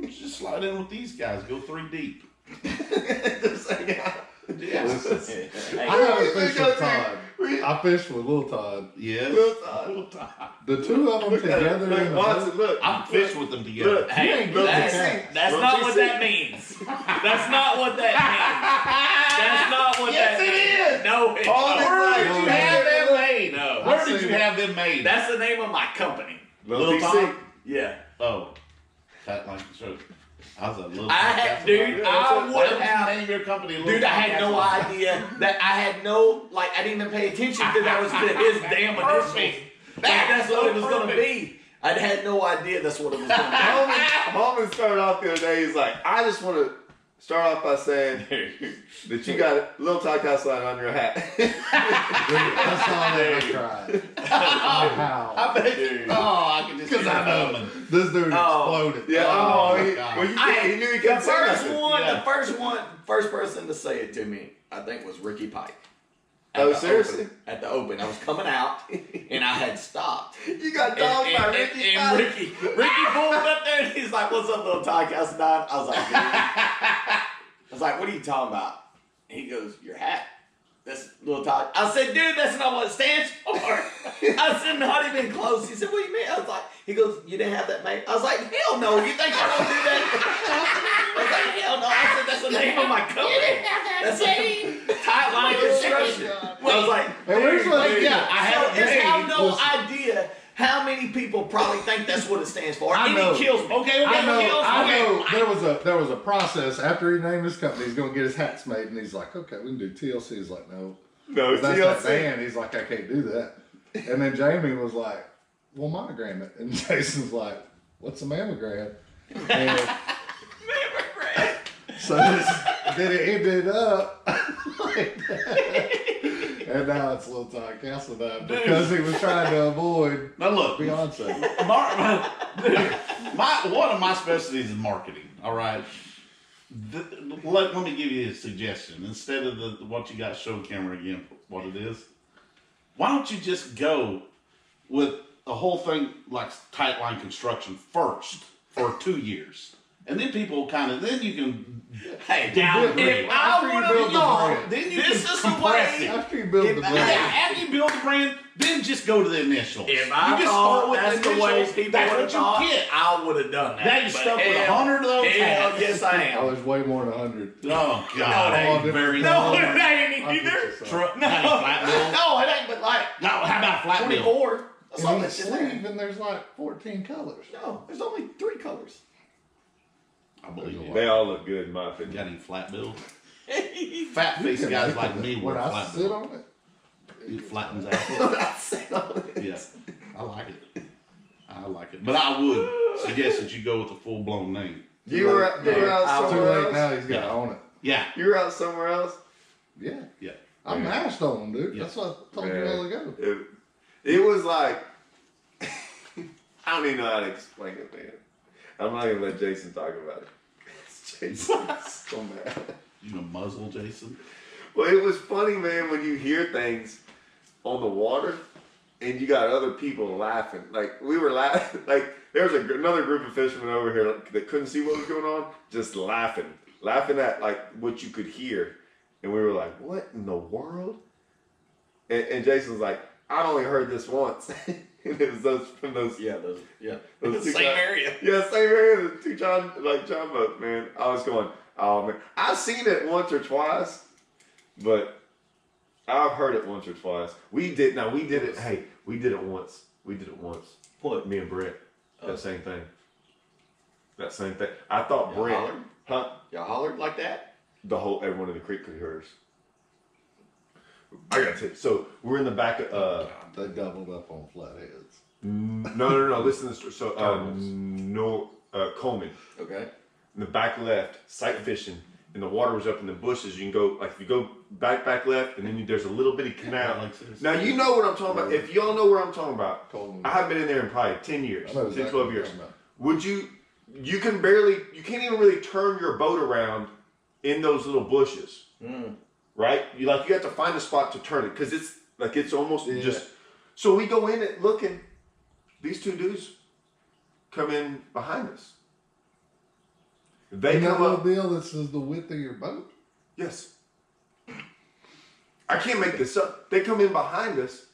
Just slide in with these guys. Go 3 deep. Just hang out. Yeah. I haven't fished with Todd. I fished with Lil Todd. Yes. Little Todd. The two of them together in the Watson, boat. look. I've fished with them together. Look. Hey, ain't built that's, the cat. that's Don't not you what see? that means. That's not what that means. That's not what Yes, that it means. is. No, it's All not. these Where like, did you you have had them made? No. Where I've did seen you it. have them made? That's the name of my company. Little Tom? TC. Yeah. Oh. Catline Construction. I was a little. I had, dude, I would Why did you have. name your company Little Dude, I Tom had no Catline? idea that I had no, like, I didn't even pay attention to that was his damn initials. Perfect. Like, that's what it was going to Perfect. be. I had no idea that's what it was going to be. Holman started off the other day. He's like, I just want to start off by saying that you got a little Todd Castline on your hat. That's all that I tried. How? I bet you. Oh, I can just. Because see I it know coming. this dude Oh. exploded. Yeah, Oh, he, my God. well, he knew he The couldn't say first nothing. one, Yeah. first person to say it to me, I think was Ricky Pike. At Oh, the seriously? Open. At the Open. I was coming out, and I had stopped. You got dogged by Ricky. And Ricky pulled up there, and he's like, "What's up, little Todd Castline?" I was like, "What are you talking about?" And he goes, "Your hat." That's little Todd. I said, "Dude, that's not what it stands for." I said, "Not even close." He said, "What do you mean?" I was like, he goes, "You didn't have that made?" I was like, "Hell no! You think I'm gonna do that?" I was like, "Hell no!" I said, "That's the name of my company. That's Tight Line Construction." I was like, Hey, where's "Dude, my- wait, yeah, I have have no was- idea how many people probably think that's what it stands for. I And know. it kills me. Okay, I know. okay. There was a process after he named his company. He's gonna get his hats made, and he's like, "Okay, we can do TLC." He's like, "No, No, it's that's that TLC. band." He's like, "I can't do that." And then Jamie was like, "Well, monogram it." And Jason's like, "What's a mammogram?" And so then it ended up like that. And now it's Lil Todd Castline because he was trying to avoid Now look, Beyonce. One of my specialties is marketing. All right. Let me give you a suggestion. Instead of what you got show camera again, what it is. Why don't you just go with the whole thing like Tight Line Construction first for 2 years, and then people then you can Hey, downgrade. if I would have build the known, brand. Then you this can is the compress way. it. After you build the If- Yeah, brand, after you build the brand, then just go to the initials. If I you just thought start with that's the the way initials, people that's would what have thought, you get. I would have done that. Now you But stuck with hell, 100 of those Hell, hats. yes, I oh, am. there's way more than 100. Oh God, No, ain't very No, good. it ain't I'll get either. you some. Flat No, bill. no, it ain't. But like No, how about a flat bill? 24. That's all And that's each in there. sleeve, and there's like 14 colors. No, there's only 3 colors. I believe you. They all look good in my You opinion. got any flat bills? Fat face You can guys make like it. me When wear I flat sit bill. on it, It flattens out. I said all this. Yeah, I like it. I like it, but I would suggest that you go with a full blown name. You were out too somewhere late else. now. He's got Yeah. to own it. Yeah, You were out somewhere else. Yeah, yeah. I Yeah. mashed on him, dude. Yeah. That's what I told you Yeah. a while ago. It was like I don't even know how to explain it, man. I'm not gonna let Jason talk about it. Jason's so mad. You gonna muzzle Jason? Well, it was funny, man, when you hear things on the water and you got other people laughing. Like, we were laughing. Like, there was another group of fishermen over here that couldn't see what was going on, just laughing. Laughing at, like, what you could hear. And we were like, what in the world? And Jason's like, I only heard this once. And it was those Those two same guys. area. Yeah, same area, the two John boats, man. I was going, oh man. I've seen it once or twice, but I've heard it once or twice. We did it, hey, we did it once. What? Me and Brett. That same thing. I thought Y'all Brett, hollered? huh? Y'all hollered like that? Everyone in the creek could hear us. I gotta tell you, so we're in the back of, They doubled up on flatheads. no, listen to this. So, Coleman. Okay. In the back left, sight fishing, and the water was up in the bushes. You can go, like, if you go back left, and then there's a little bitty canal. like this. Now, you know what I'm talking about. If y'all know where I'm talking about, Coleman. I have been in there in probably 10 years, I know 10, exactly 12 what years. you're talking about. Would you can't even really turn your boat around in those little bushes, right? You have to find a spot to turn it, because it's almost just, so we go in it looking, these two dudes come in behind us. They Ain't that come little up. deal that says the width of your boat? Yes. I can't make this up. They come in behind us,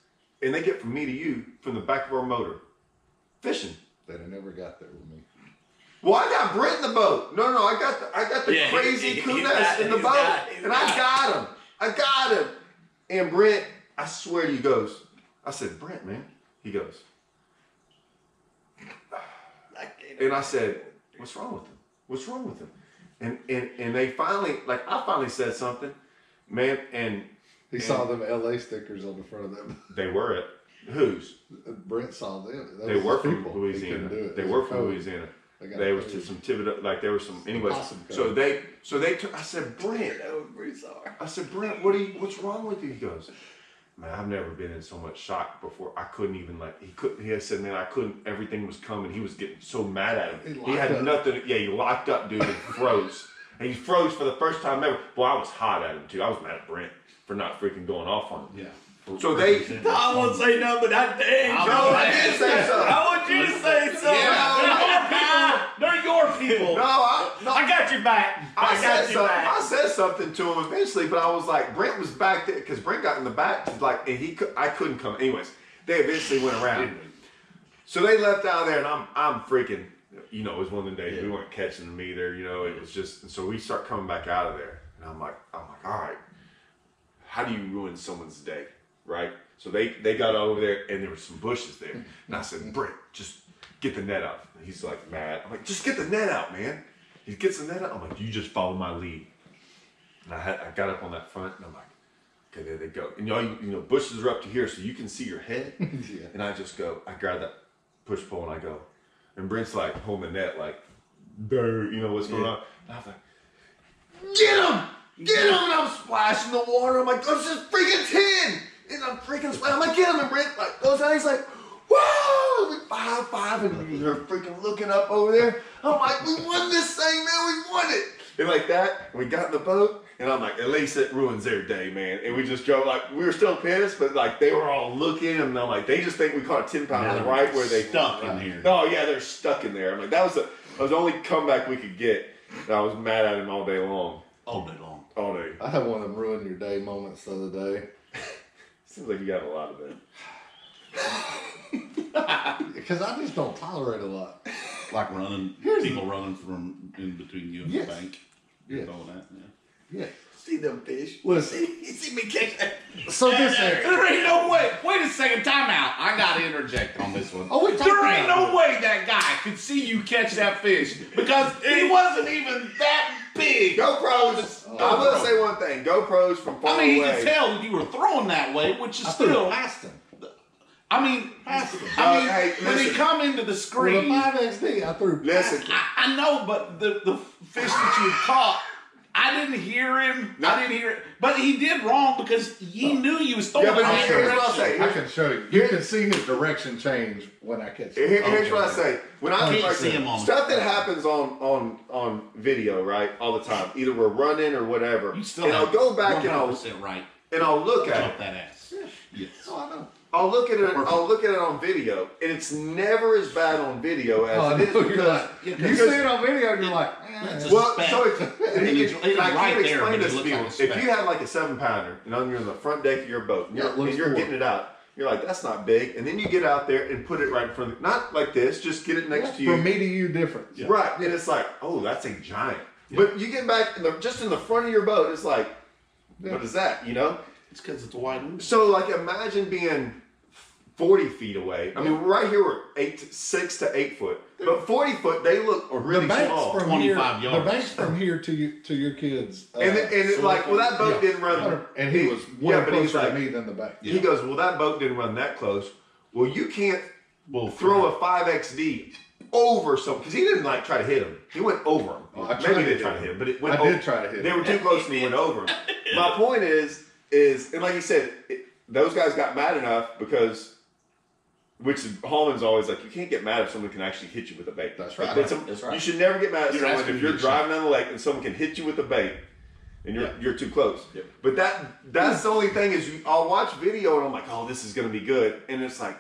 and they get from me to you from the back of our motor, fishing. They never got there with me. Well, I got Brent in the boat. No, I got the Yeah, crazy he's Kunes got- in the he's boat, got- he's and I got him. And Brent, I swear, he goes. I said, Brent, man. He goes. And I said, what's wrong with him? And they finally, I finally said something, man, and He saw them LA stickers on the front of them. they were at whose? Brent saw them. That They was were the from people. He Louisiana. couldn't do it. They It were was from code. Louisiana. got They was code. to some Thibodeau, there was some. Anyways, Awesome so code. they took. I said, Brent. That was pretty sorry. I said, Brent, what's wrong with you? He goes, man, I've never been in so much shock before. I couldn't even he had said, man, I couldn't, everything was coming. He was getting so mad at him. He He had locked up. nothing. Yeah, he locked up, dude, and froze. And he froze for the first time ever. Well, I was hot at him too. I was mad at Brent for not freaking going off on him. Yeah. So they, I won't say nothing, but I dang. no, I did say something. I want you to say something. They're your people. No, I got your back. I said got your something. back. I said something to him eventually, but I was like, Brent was back there because Brent got in the back, and I couldn't come. Anyways, they eventually went around. So they left out of there, and I'm freaking. It was one of the days we weren't catching them either. It was just. And so we start coming back out of there, and I'm like, all right, how do you ruin someone's day, right? So they got over there, and there were some bushes there, and I said, Brent, just get the net out. And he's like mad. I'm like, just get the net out, man. He gets the net out. I'm like, you just follow my lead. And I got up on that front, and I'm like, okay, there they go. And bushes are up to here, so you can see your head. Yeah. And I just go, I grab that push pole, and I go. And Brent's like holding the net, like, dude, what's going on? And I was like, get him! Get him! And I'm splashing the water. I'm like, let's just freaking 10! And I'm freaking splashing. I'm like, get him! And Brent goes out. He's like, whoa! We high five, and they're freaking looking up over there. I'm like, we won this thing, man. We won it. And like that, we got in the boat, and I'm like, at least it ruins their day, man. And we just drove, like, we were still pissed, but like they were all looking, and I'm like, they just think we caught a 10-pounder right where they stuck in here. Oh yeah, they're stuck in there. I'm like, that was the only comeback we could get. And I was mad at him all day long. All day long. All day. I had one of them ruin your day moments the other day. Seems like you got a lot of them. Because I just don't tolerate a lot. Like people running from in between you and Yes. the bank. Yes. All that, Yeah. See them fish. Listen. You see me catch that. So this There ain't no way. Wait a second, time out. I gotta interject on this one. Oh, we talked there ain't about no way that guy could see you catch that fish because he wasn't even that big. GoPros. I'm gonna say one thing. GoPros from far I mean, he away. could tell you were throwing that way, which is I threw still. it past him. I mean, Hey, when he listen. come into the With a screen, 5XD, I threw Listen. past him. I know, but the fish that you caught, I didn't hear him. No. I didn't hear it, but he did wrong because he knew you was throwing Yeah, but the right here's what I'll direction. say. I can show you. You can see his direction change when I catch him. Here's what I say. When I Can't like see him on stuff that happens on video, right, all the time. Either we're running or whatever. You still and have I'll go back and 100% right. I'll look at Jump it. that ass. Yes. Oh, I know. I'll look at it on video, and it's never as bad on video as Oh, I it is know. You're because like, you because- see it on video and you're like, That's eh. a- well, so it's, And and it's I right can't there, explain but this it to looks you. like a If speck. you have like a 7-pounder, and you're on the front deck of your boat, and Yeah, it looks you're cool. getting it out, you're like, that's not big, and then you get out there and put it right in front of not like this, just get it next to you. From me to you difference. Yeah. Right, and it's like, oh, that's a giant. Yeah. But you get back just in the front of your boat, it's like, Yeah. what is that? You know? It's because it's a wide open. So like, imagine being 40 feet away. I mean, right here we're 6 to 8 foot, but 40 foot they look really The banks small. from 25 here, yards. The banks from here to your kids. And it's so like, well, that boat yeah. didn't run. And he was way yeah, but he's closer like, to me than the bank. he goes, well, that boat didn't run that close. Well, you can't Well, throw a 5XD over something because he didn't like try to hit him. He went over him. Oh, I Maybe tried he to didn't try hit to hit him. him, but it went I did try to hit They him. were too close and he went over him. My point is, and like you said, those guys got mad enough because. Which Hallman's always like, you can't get mad if someone can actually hit you with a bait. That's right. That's right. You should never get mad at You're someone asking if me you're to driving down the lake and someone can hit you with a bait and you're too close. Yep. But that's the only thing is I'll watch video and I'm like, oh, this is gonna be good, and it's like,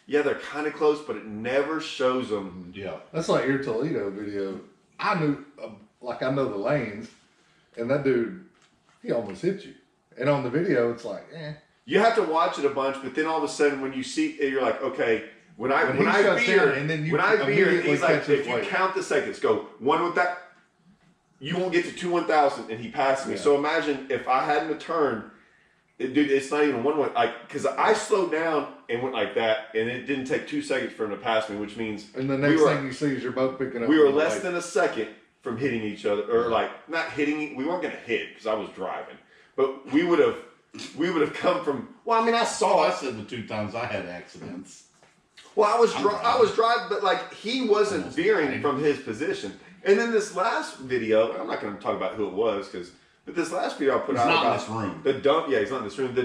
yeah, they're kind of close, but it never shows them. Yeah. That's like your Toledo video. I knew, I know the lanes, and that dude, he almost hit you. And on the video, it's like, eh. You have to watch it a bunch, but then all of a sudden when you see it, you're like, okay. When I When he shuts veer, down and then you when I veer, immediately he's like, catch his if you weight. count the seconds, go one with that, you won't get to 2 1,000, and he passed me. Yeah. So imagine if I hadn't turned, dude, it's not even one, because I slowed down and went like that, and it didn't take 2 seconds for him to pass me, which means And the next we were, thing you see is your boat picking up. we were on the less lake. than a second from hitting each other, or like not hitting. We weren't gonna hit because I was driving, but we would have come from. Well, I mean, I Oh, saw I it. said the 2 times I had accidents. Well, I was driving, but like he wasn't Almost veering died. from his position. And then this last video, I'm not going to talk about who it was, but this last video I put He's out not in about this room. the dumb. Yeah, he's not in this room.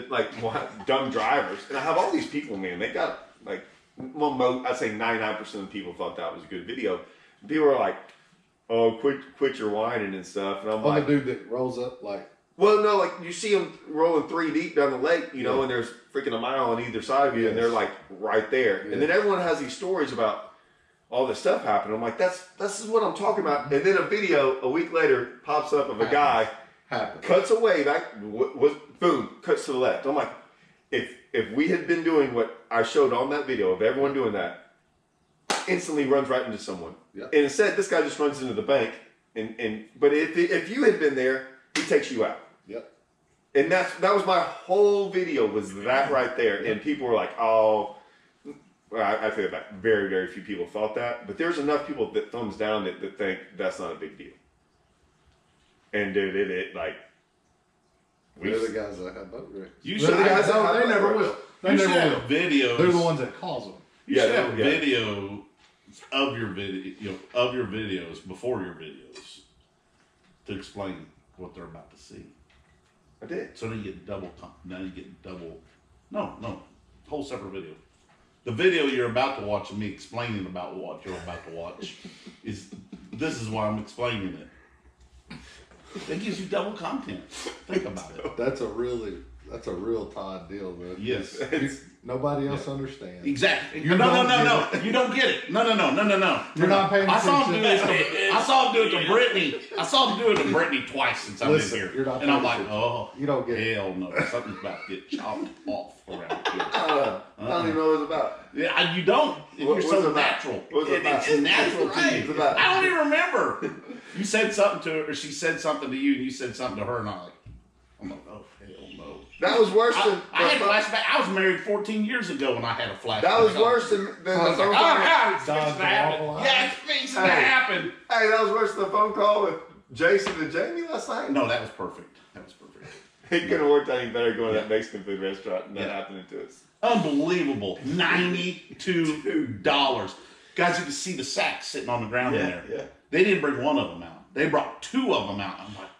Dumb drivers, and I have all these people, man. They got like, well, I'd say 99% of the people thought that was a good video. People were like, "Oh, quit your whining and stuff," and I'm Oh, like, the dude that rolls up like. well, no, like you see them rolling 3 deep down the lake, you know, Yeah. and there's freaking a mile on either side of you, and they're Yes. like right there. Yeah. And then everyone has these stories about all this stuff happening. I'm like, this is what I'm talking about. And then a video a week later pops up of a guy Happened. cuts away, boom, cuts to the left. I'm like, if we had been doing what I showed on that video of everyone doing that, instantly runs right into someone. Yeah. And instead, this guy just runs into the bank. But if you had been there, he takes you out. Yep. And that was my whole video was that right there. And people were like, oh, well, I think that very, very few people thought that. But there's enough people that thumbs down that think that's not a big deal. And dude, it like, They're the guys that have boat wrecks. You They're should- the guys I- that, I- they never will. They You should never have will. videos. They're the ones that cause them. You should have yeah. video of your videos before your videos to explain what they're about to see. I did. So now you get double. No, whole separate video. The video you're about to watch of me explaining about what you're about to watch is why I'm explaining it. It gives you double content. Think about it. That's a real Todd deal, though. Yes. Nobody else understands. Exactly. You No. don't get You don't get it. No. You're not paying I saw him do attention. it. I saw him do it to Brittany. I saw him do it to Brittany twice since I've Listen, been you're here. not And I'm paying like, attention. oh, You don't get it. hell no. Something's about to get chopped off around here. I don't even know what it's about. Yeah, you don't. If What- you're what's so it about? natural. What's it about? It's natural What's to it you. about? I don't even remember. You said something to her, or she said something to you, and you said something to her, and I'm like, oh, hell no. That was worse than. I had flashback. I was married 14 years ago when I had a flashback. That was worse than the I was like, phone oh call. God, it's Dodge fixing to the happen. waffle Yeah, it's fixing to Hey. happen. Hey, that was worse than the phone call with Jason and Jamie last night. No, that was perfect. It couldn't have worked any better going to that Mexican food restaurant and that Yeah. happening to us. Unbelievable. $92. Guys, you can see the sacks sitting on the ground in there. Yeah. They didn't bring one of them out. They brought 2 of them out. I'm like,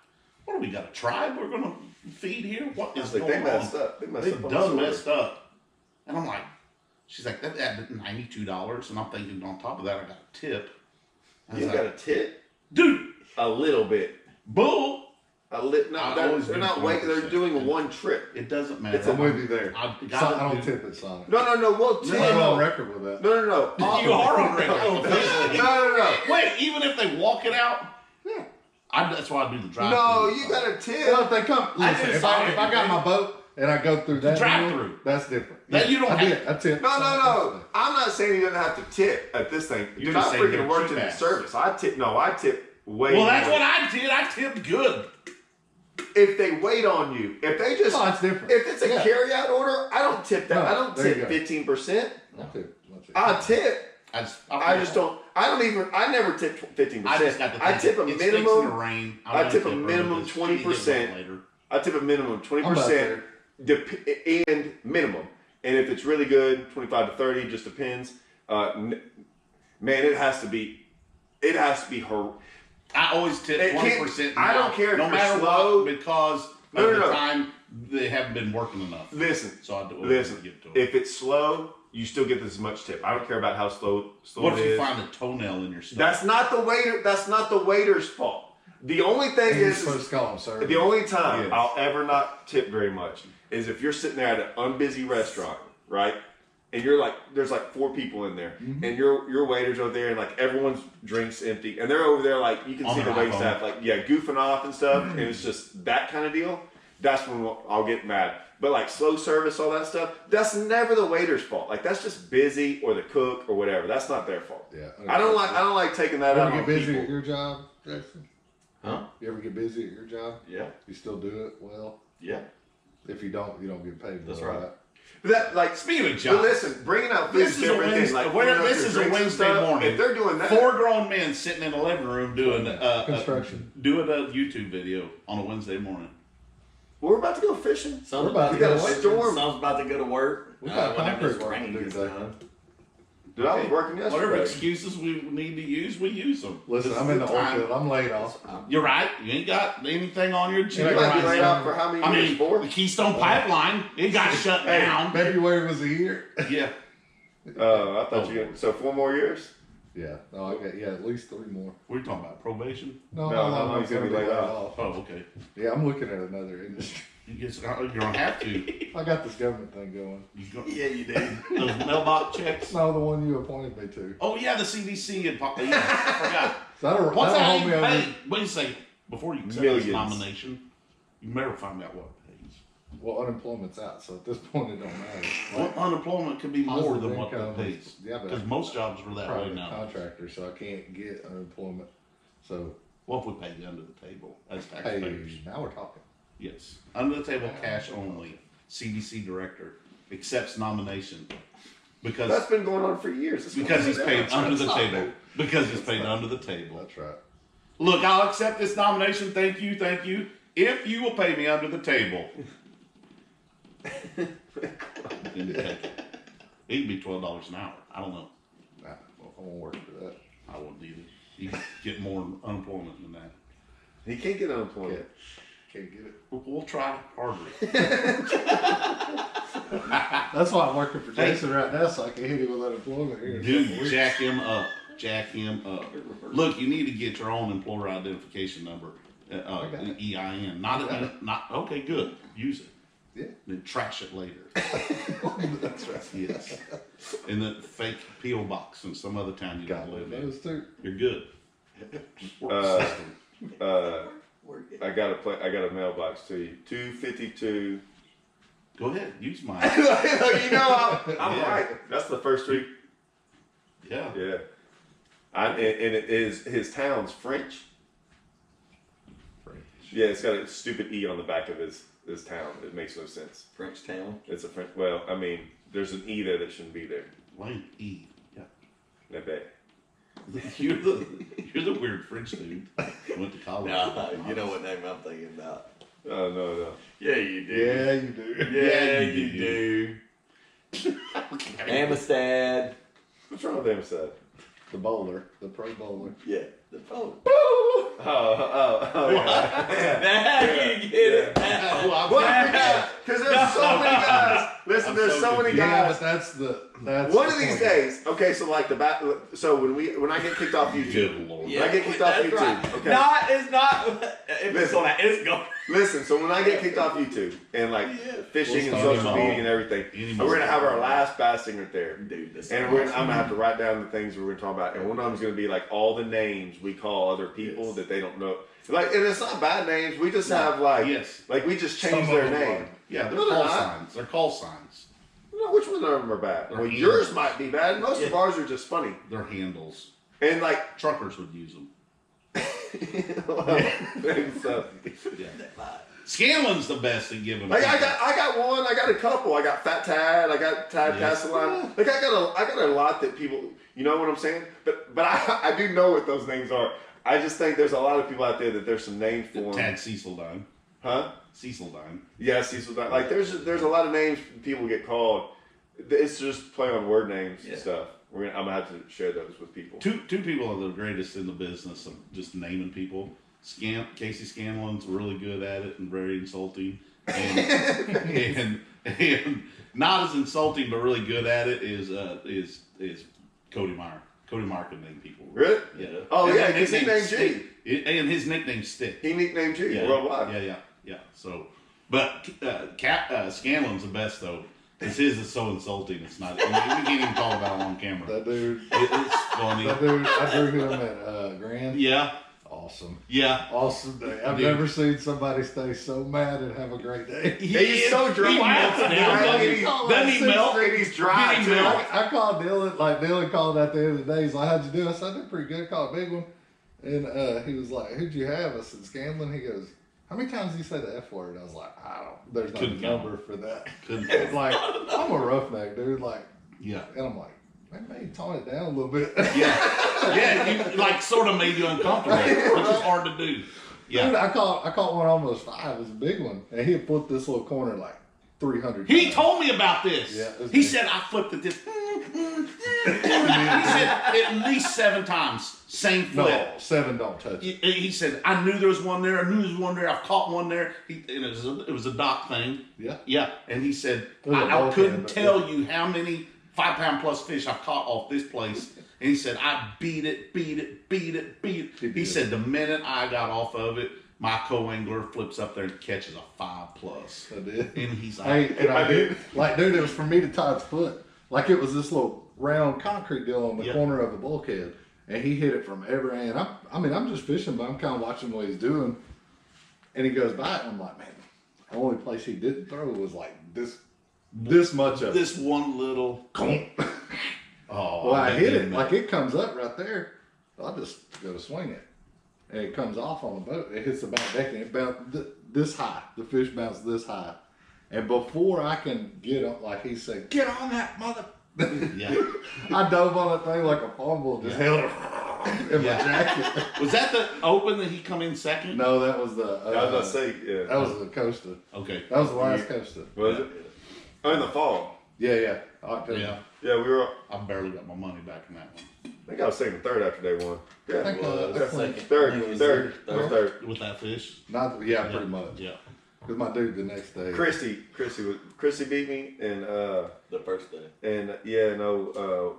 what do we got, a tribe we're going to feed here? What is Like, going they messed on? up. They messed They up on done the messed up. And I'm like, she's like, that $92. And I'm thinking on top of that, I got a tip. I was You like, got a tip? dude, A little bit. bull. No, I always they're do not waiting. They're 20%. doing one trip. It doesn't matter. It's a I'm with you there. I don't tip it, Sonic. No. We'll tip. I'm on record with that. No. You are on record. No. Wait, even if they walk it out, Yeah. that's why I do the drive. No, you got a tip. Well, if they come, I listen, do if I Sonic, got my boat and I go through that drive-through. deal, that's different. That you don't I have- did. I tip. No. I'm not saying he doesn't have to tip at this thing. You're Dude, I just saying freaking you're worked cheap in the ass. service. I tip way Well, that's more. what I did. I tipped good. If they wait on you, if they just, Oh, it's different. if it's a Yeah. carry-out order, I don't tip that. No, I don't there you tip go. 15%. I tip. I tip. I just don't. I never tip 15%. I just got the I tip a it's fixing to minimum. rain. I'm I gonna tip a her minimum because she can get one 20%. later. I tip a minimum I'm about 20%. And minimum. And if it's really good, 25 to 30, just depends. Man, it has to be. It has to be her. I always tip It can't- 20%. I don't care if no you're matter slow. what, because No, of no, the no. time they haven't been working enough. Listen. So I do Listen. give it to them. If it's slow, you still get this much tip. I don't care about how slow What it if you is. find a toenail in your stomach? That's not the waiter. That's not the waiter's fault. The only thing You're is supposed to call them service. the only time Yes. I'll ever not tip very much is if you're sitting there at an unbusy restaurant, right? And you're like, there's like 4 people in there, and your waiter's over there, and like everyone's drinks empty, and they're over there like you can On see the their wait iPhone. staff like goofing off and stuff, and it's just that kind of deal. That's when I'll get mad. But like slow service, all that stuff, that's never the waiter's fault. Like that's just busy or the cook or whatever. That's not their fault. Yeah. I don't like taking that You out ever on get busy people. at your job, Jason? Huh? You ever get busy at your job? Yeah. You still do it well? Yeah. If you don't, you don't get paid. That's well, right. That like Speaking of but jobs, listen, bringing out food This is is a different than Wednesday- like where- filling up this your is a drinks and Wednesday stuff. morning. If they're doing that, 4 grown men sitting in the living room doing Construction. doing a YouTube video on a Wednesday morning. we're about to go fishing. Son's We're about to we go got to a work. storm. Son's about to go to work. We got Whenever this concrete work rain to do gets today. done. Dude, I was working Whatever yesterday. excuses we need to use, we use them. Listen, This I'm is in the oil time. field. I'm laid off. You're right. You ain't got anything on your You agenda. might be Right. laid off for how many I years mean, for? the Keystone Pipeline, it got shut Hey, down. February was a year. Yeah. I thought you. So 4 more years? Yeah. No, I got at least 3 more. We're talking about probation. No, No, how how long long am I is gonna gonna be be laid laid off? off? Oh, okay. Yeah, I'm looking at another industry. You're gonna have to. I got this government thing going. Yeah, you do. Those mailbox checks. No, the one you appointed me to. Oh yeah, the CDC and yeah, I forgot. So that'll What's that hold even me over. pay? Wait a second. Before you accept Millions. this nomination, you better find out what it pays. Well, unemployment's out, so at this point it don't matter. Well, unemployment could be more Positive than what income it pays. Yeah, but Because most jobs are that way private now. contractor, so I can't get unemployment. So What if we pay you under the table as hey, taxpayers? now we're talking. Yes. Under the table cash only. CDC director accepts nomination because That's been going on for years. It's because he's paid That's under the not table. new. Because he's paid under the table. That's right. Look, I'll accept this nomination. Thank you, thank you. If you will pay me under the table. Then you take it. It could be $12 an hour. I don't know. Nah, well, I won't work for that. I wouldn't either. You get more unemployment than that. He can't get unemployment. Can't get it. We'll try harder. That's why I'm working for Hey. Jason right now, so I can hit him with unemployment here. in a couple Dude, weeks. jack him up. Jack him up. Look, you need to get your own employer identification number. EIN. Not okay. Good. Use it. Yeah. Then trash it later. That's right. Yes. In the fake P.O. box in some other town you Got don't live in. those too. You're good. System. I got a mailbox to you. 252. Go ahead. Use mine. I'm Yeah. right. That's the first street. Yeah. Yeah. And it is his town's French. Yeah, it's got a stupid E on the back of his town. It makes no sense. French town. It's a French. Well, I mean, there's an E there that shouldn't be there. Lane E. Yeah. I bet. You're the weird French dude. Went to college. Nah, you know what name I'm thinking about. Oh no. Yeah, you do. Yeah, you do. Yeah, you do. Amistad. What's wrong with Amistad? The bowler, the pro bowler. Yeah, the phone. Oh, yeah. Now you get it. Because there's so many guys. Listen, there's so many Yeah, guys. but that's One the of these point. days, okay. So like so when I get kicked off YouTube, Good Lord. when I get kicked off that's YouTube, right. okay. It's not. If it's Listen. it's going. Listen, so when I get kicked off YouTube and like fishing and We'll start social them all. media and everything, Any we're gonna have our more. last basting right there. Dude, this And I'm gonna have to write down the things we're gonna talk about, and one of them's gonna be like all the names we call other people Yes. that they don't know. Like, and it's not bad names. We just have like, Yes. like we just Some change of their them name. are. Yeah, they're No, they're call not. signs. They're call signs. No, which one of them are bad? They're Well, handles. yours might be bad. Most of Yeah. ours are just funny. They're handles. And like, Truckers would use them. and so, Yeah. Scanlon's the best at giving. like I got one. I got a couple. I got Fat Tad. I got Tad Yes. Castellan. Like I got a lot that people. You know what I'm saying? But I do know what those names are. I just think there's a lot of people out there that there's some names for them. Tad Cecildine. Huh? Cecildine. Yeah, Cecil. Like there's a lot of names people get called. It's just play on word names Yeah. and stuff. I'm gonna have to share those with people. Two people are the greatest in the business of just naming people. Casey Scanlon's really good at it and very insulting, and not as insulting but really good at it is Cody Meyer. Cody Meyer can name people. Really? Yeah. Oh And yeah, that because he nickname named G. Stick. And his nickname Stick. He nicknamed G Yeah. worldwide. Yeah. So, but Scanlon's the best though. Because his is so insulting. It's not. We can't even talk about it on camera. That dude, It's funny. I drew him at Grand. Yeah. Awesome. Yeah. Awesome day. I've Dude. never seen somebody stay so mad and have a great day. He's so dry. He melts down, doesn't he? Doesn't he melt? And he's dry Did he too. melt? I called Dylan, like Dylan called at the end of the day. He's like, how'd you do? I said, I did pretty good. I caught a big one. And he was like, who'd you have? I said, Scanlon. He goes, how many times did you say the F word? I was like, there's not Couldn't a number for that. Couldn't. It's like, I'm a roughneck, dude. Like, Yeah. and I'm like, maybe tone it down a little bit. Yeah. You like sort of made you uncomfortable, which is hard to do. Yeah. Dude, I caught one almost 5. It was a big one. And he had flipped this little corner like 300 He times. told me about this. Yeah, it was he big. said I flipped it this. He said at least 7 times. Same flip. No, 7 don't touch it. He said, I knew there was one there. I knew there was one there. I've caught one there. And it was a dock thing. Yeah. Yeah. And he said, It was a I bulkhead, couldn't but tell you how many 5-pound plus fish I've caught off this place. And he said, I beat it. He He did. said, the minute I got off of it, my co-angler flips up there and catches a 5+. I did. And he's like, Hey, and I did. Like, dude, it was for me to Todd's foot. Like, it was this little round concrete deal on the Yeah. corner of the bulkhead. And he hit it from every end. I'm just fishing, but I'm kind of watching what he's doing. And he goes by it, and I'm like, man, the only place he didn't throw was like this much of it. this one little. Oh, Well, I that hit didn't it. Like, it comes up right there. I'll just go to swing it. And it comes off on the boat. It hits the back deck, and it bounced this high. The fish bounced this high. And before I can get up, like he said, get on that mother. Yeah. I dove on that thing like a fumble and just held it in my jacket. Was that the open that he come in second? No, that was the. I was about to say, yeah. That was the Costa. Okay. That was the last Costa. Was it? Oh, in the fall. Yeah. October. Yeah. Yeah, we were. I barely got my money back in that one. I think I was second, third after day one. I Yeah, think was second. third. Third. With that fish? Not, yeah, pretty much. Yeah. Because my dude the next day. Christy beat me, and The first day. and yeah, no,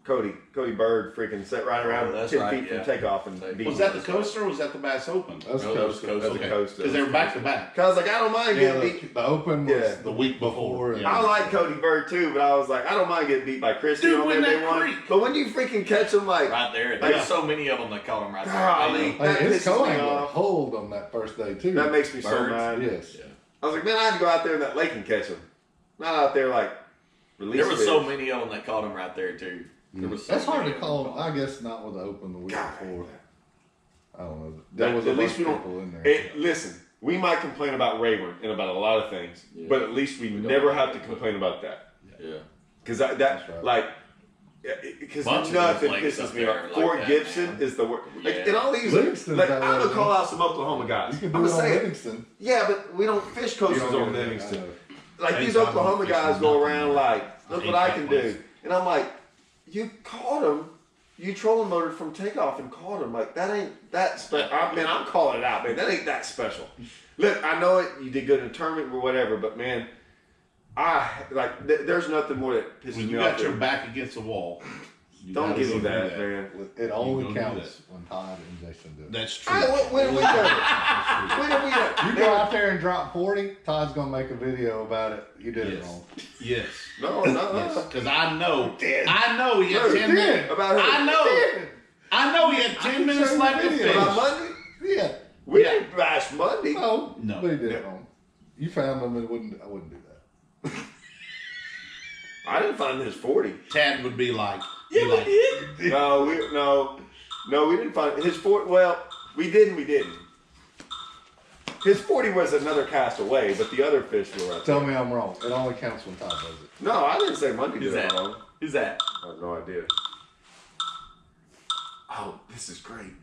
Cody Bird freaking set right around that's 10 right, feet from yeah. takeoff and beat Was him. that the coaster or was that the Bass Open? That's No, that was cool. That's the coaster. Because they were back to back. Cause like I don't mind Yeah, getting beat. the Open was Yeah, the the week before. and- Yeah. I like Cody Bird too, but I was like, I don't mind getting beat by Christie Dude, on when there. that They won. creek- But when you freaking catch them like, Right there. Like- There's so many of them that caught him right there. golly, that Hey, his pisses me co-angler off. hold on that first day too. That makes me so Birds, mad. Yes. Yeah. I was like, man, I had to go out there in that lake and catch them. Not out there like release There was so fish. many of them that caught him right there too. There was so That's hard many to of them call. caught I him. guess not with the Open the week God, before. I don't know. That- There was a at bunch least we of don't- people in there. Listen, we might complain about Rayburn and about a lot of things, Yeah. but at least we don't never have have to to complain about that. Yeah. Because that That's right. like, because Bunch of nothing those lakes pisses up me there off. like Fort that, Gibson man. is the worst. Like, Yeah. and all these, Livingston's like, that I'm way, gonna call man. out some Oklahoma guys. You can I'm do gonna it on say it. Livingston. Yeah, but we don't fish You coasters don't on get it, I Livingston. know. Like these Anytime Oklahoma I'm fishing guys go nothing, around man. like, look I what hate I that can place. do, and I'm like, you caught him. You trolling motored from takeoff and caught him. Like that ain't that special. Man, I'm calling it out, man. That ain't that special. Look, I know it. You did good in the tournament or whatever, but man, there's nothing more that pisses When me you off. got your than- back against the wall. you Don't gotta give go me do that, man. It go only do counts when Todd and Jason do it. That's true. When have we done it? When have we done it? You go out there and drop 40, Todd's gonna make a video about it. You did it Yes. wrong. Yes. No. Because I know. Did. I know he had No, 10 did. minutes. About who? I know. Did. I know he had 10 minutes show you left to video. fish. About Monday? Yeah. We Yeah. didn't bash Monday. No. No. But he did it Yeah. wrong. You found them and I wouldn't do that. I didn't find his 40. Tad would be like, No, we didn't find his 40. Well, we did and we didn't. His 40 was another cast away, but the other fish were right Tell there. me I'm wrong. It only counts when Todd does it. No, I didn't say Monday Who's did it that? wrong. Who's that? I have no idea. Oh, this is great.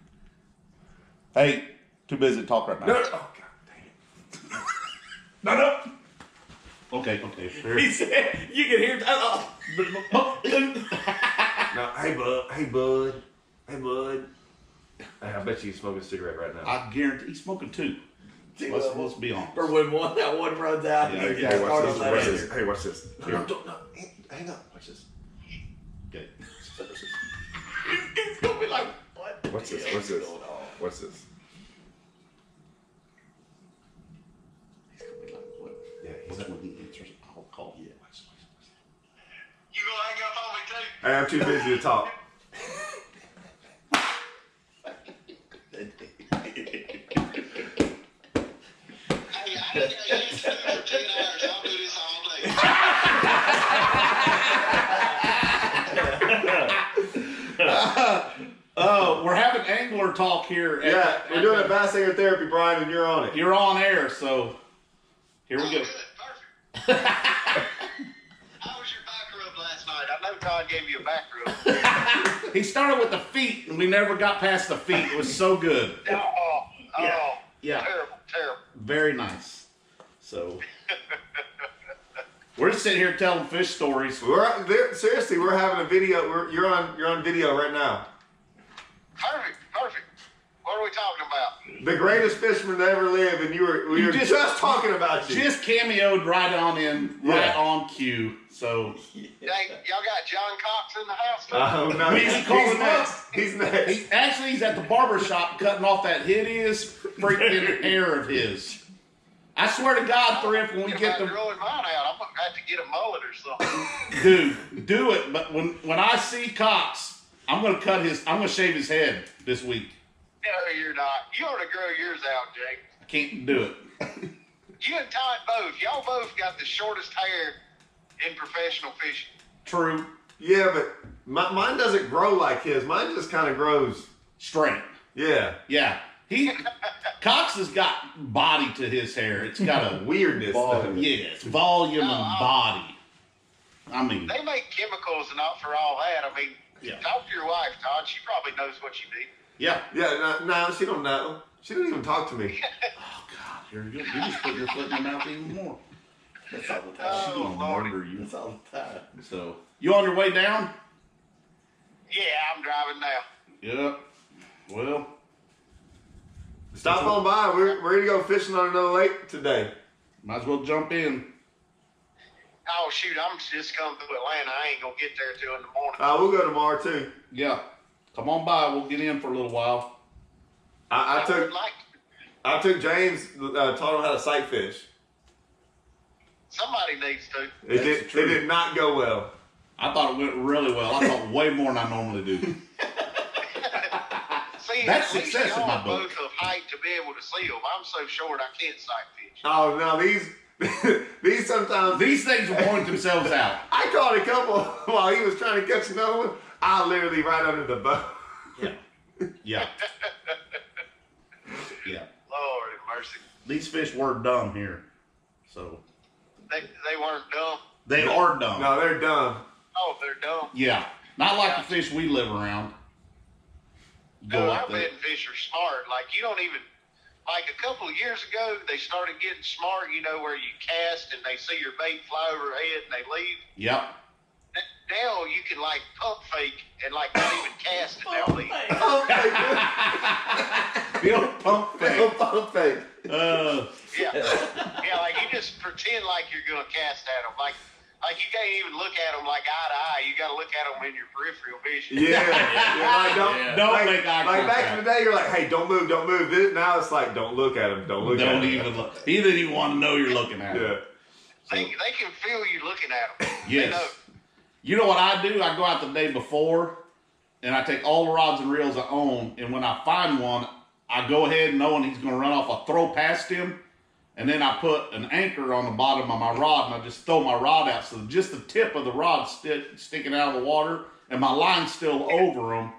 hey, too busy to talk right now. No, oh god dang it. No. Okay. He said, you can hear. No, hey bud. Hey, I bet you he's smoking a cigarette right now. I guarantee he's smoking two. Let's be honest. For when that one runs out, Yeah, you okay, get Hey, started watch on this. that Watch other. this. Hey, watch this. Here. No, hang up. Watch this. Okay. It's gonna be like, what? the What's this? hell What's is this? going on? What's this? He's gonna be like, what? Yeah, Is that when he answers? I'll call you. Watch. You gonna hang up on me too? Hey, I'm too busy to talk. Hey, I done got used to it for 10 hours. I'll do this all day. Oh, we're having angler talk here. Yeah, we're doing a bass hanger therapy, Brian, and you're on it. You're on air, so here we Oh, go. good. Perfect. How was your back rub last night? I know Todd gave you a back rub. He started with the feet, and we never got past the feet. It was so good. Yeah. Terrible. Very nice. So we're just sitting here telling fish stories. Seriously, we're having a video. You're on video right now. Perfect. What are we talking about? The greatest fisherman to ever live, and we were just talking about you. Just cameoed right on in, right Yeah. on cue. So Dang, y'all got John Cox in the house? Oh no, We he's call him next. He's next. he's at the barber shop cutting off that hideous freaking hair of his. I swear to God, Thrift, when we Thinking get about the growing mine out. I'm gonna have to get a mullet or something. dude, do it. But when I see Cox, I'm gonna shave his head this week. No, you're not. You ought to grow yours out, Jake. I can't do it. You and Todd both. Y'all both got the shortest hair in professional fishing. True. Yeah, but mine doesn't grow like his. Mine just kind of grows. Straight. Yeah, Yeah. Cox has got body to his hair. It's got a weirdness. Volume. yes, volume and body. I mean, They make chemicals and not for all that. I mean, Yeah. talk to your wife, Todd. She probably knows what you need. yeah. Yeah, no, she don't know. She didn't even talk to me. Oh God, here you go. You just put your foot in your mouth even more. That's all the time. Oh, She's gonna Lordy. murder you. That's all the time. So you on your way down? Yeah, I'm driving now. Yep. Well, Stop on by. We're ready to go fishing on another lake today. might as well jump in. Oh shoot, I'm just coming through Atlanta. I ain't gonna get there till in the morning. We'll go tomorrow too. Yeah. Come on by. We'll get in for a little while. I would took like. I took James, taught him how to sight fish. Somebody needs to. It did not go well. I thought it went really well. I thought way more than I normally do. See, That's at least success in y'all my are book. both of height to be able to see them. I'm so short I can't sight fish. Oh no, these sometimes These things will point themselves out. I caught a couple while he was trying to catch another one. I literally right under the boat. Yeah. Yeah. Yeah. Lord have mercy. These fish were dumb here. So They weren't dumb. they are dumb. No, they're dumb. Oh, they're dumb. Yeah. Not like the fish we live around. Go No, up our there. bed fish are smart. Like you don't even. Like a couple of years ago, they started getting smart. You know where you cast and they see your bait fly overhead and they leave. Yep. Now you can like pump fake and like not even cast and they'll leave. Bill pump fake. Pump fake. Yeah, like you just pretend like you're gonna cast at them. Like you can't even look at them like eye to eye. You got to look at them in your peripheral vision. Yeah. Like, Don't like, make eye like contact. back in the day, you're like, hey, don't move. Now it's like, don't look at him. Don't look at him. Don't even look. He didn't even want to know you're looking at him. Yeah. They can feel you looking at them. Yes. They know. You know what I do? I go out the day before, and I take all the rods and reels I own, and when I find one, I go ahead knowing he's going to run off. I throw past him, and then I put an anchor on the bottom of my rod, and I just throw my rod out, so just the tip of the rod sticking out of the water, and my line's still over him.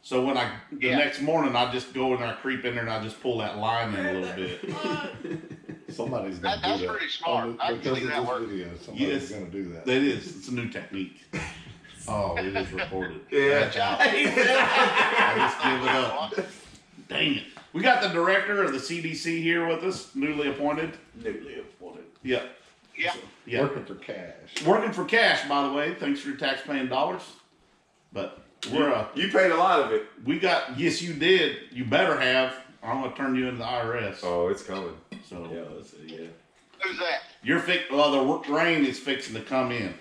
So when the next morning, I just go in there, I creep in there, and I just pull that line in a little bit. Somebody's gonna That's do that. pretty smart. I can Because see of that this work. video, somebody's Yes. gonna do that. It is. It's a new technique. Oh, it is recorded. Yeah. Watch out. I just give it up. Dang it. We got the director of the CDC here with us, newly appointed. Yeah. Yeah. Yeah. Working for cash. Working for cash, by the way. Thanks for your tax-paying dollars. But we're You paid a lot of it. yes, you did. You better have. Or I'm gonna turn you into the IRS. Oh, it's coming. So Who's that? the rain is fixing to come in.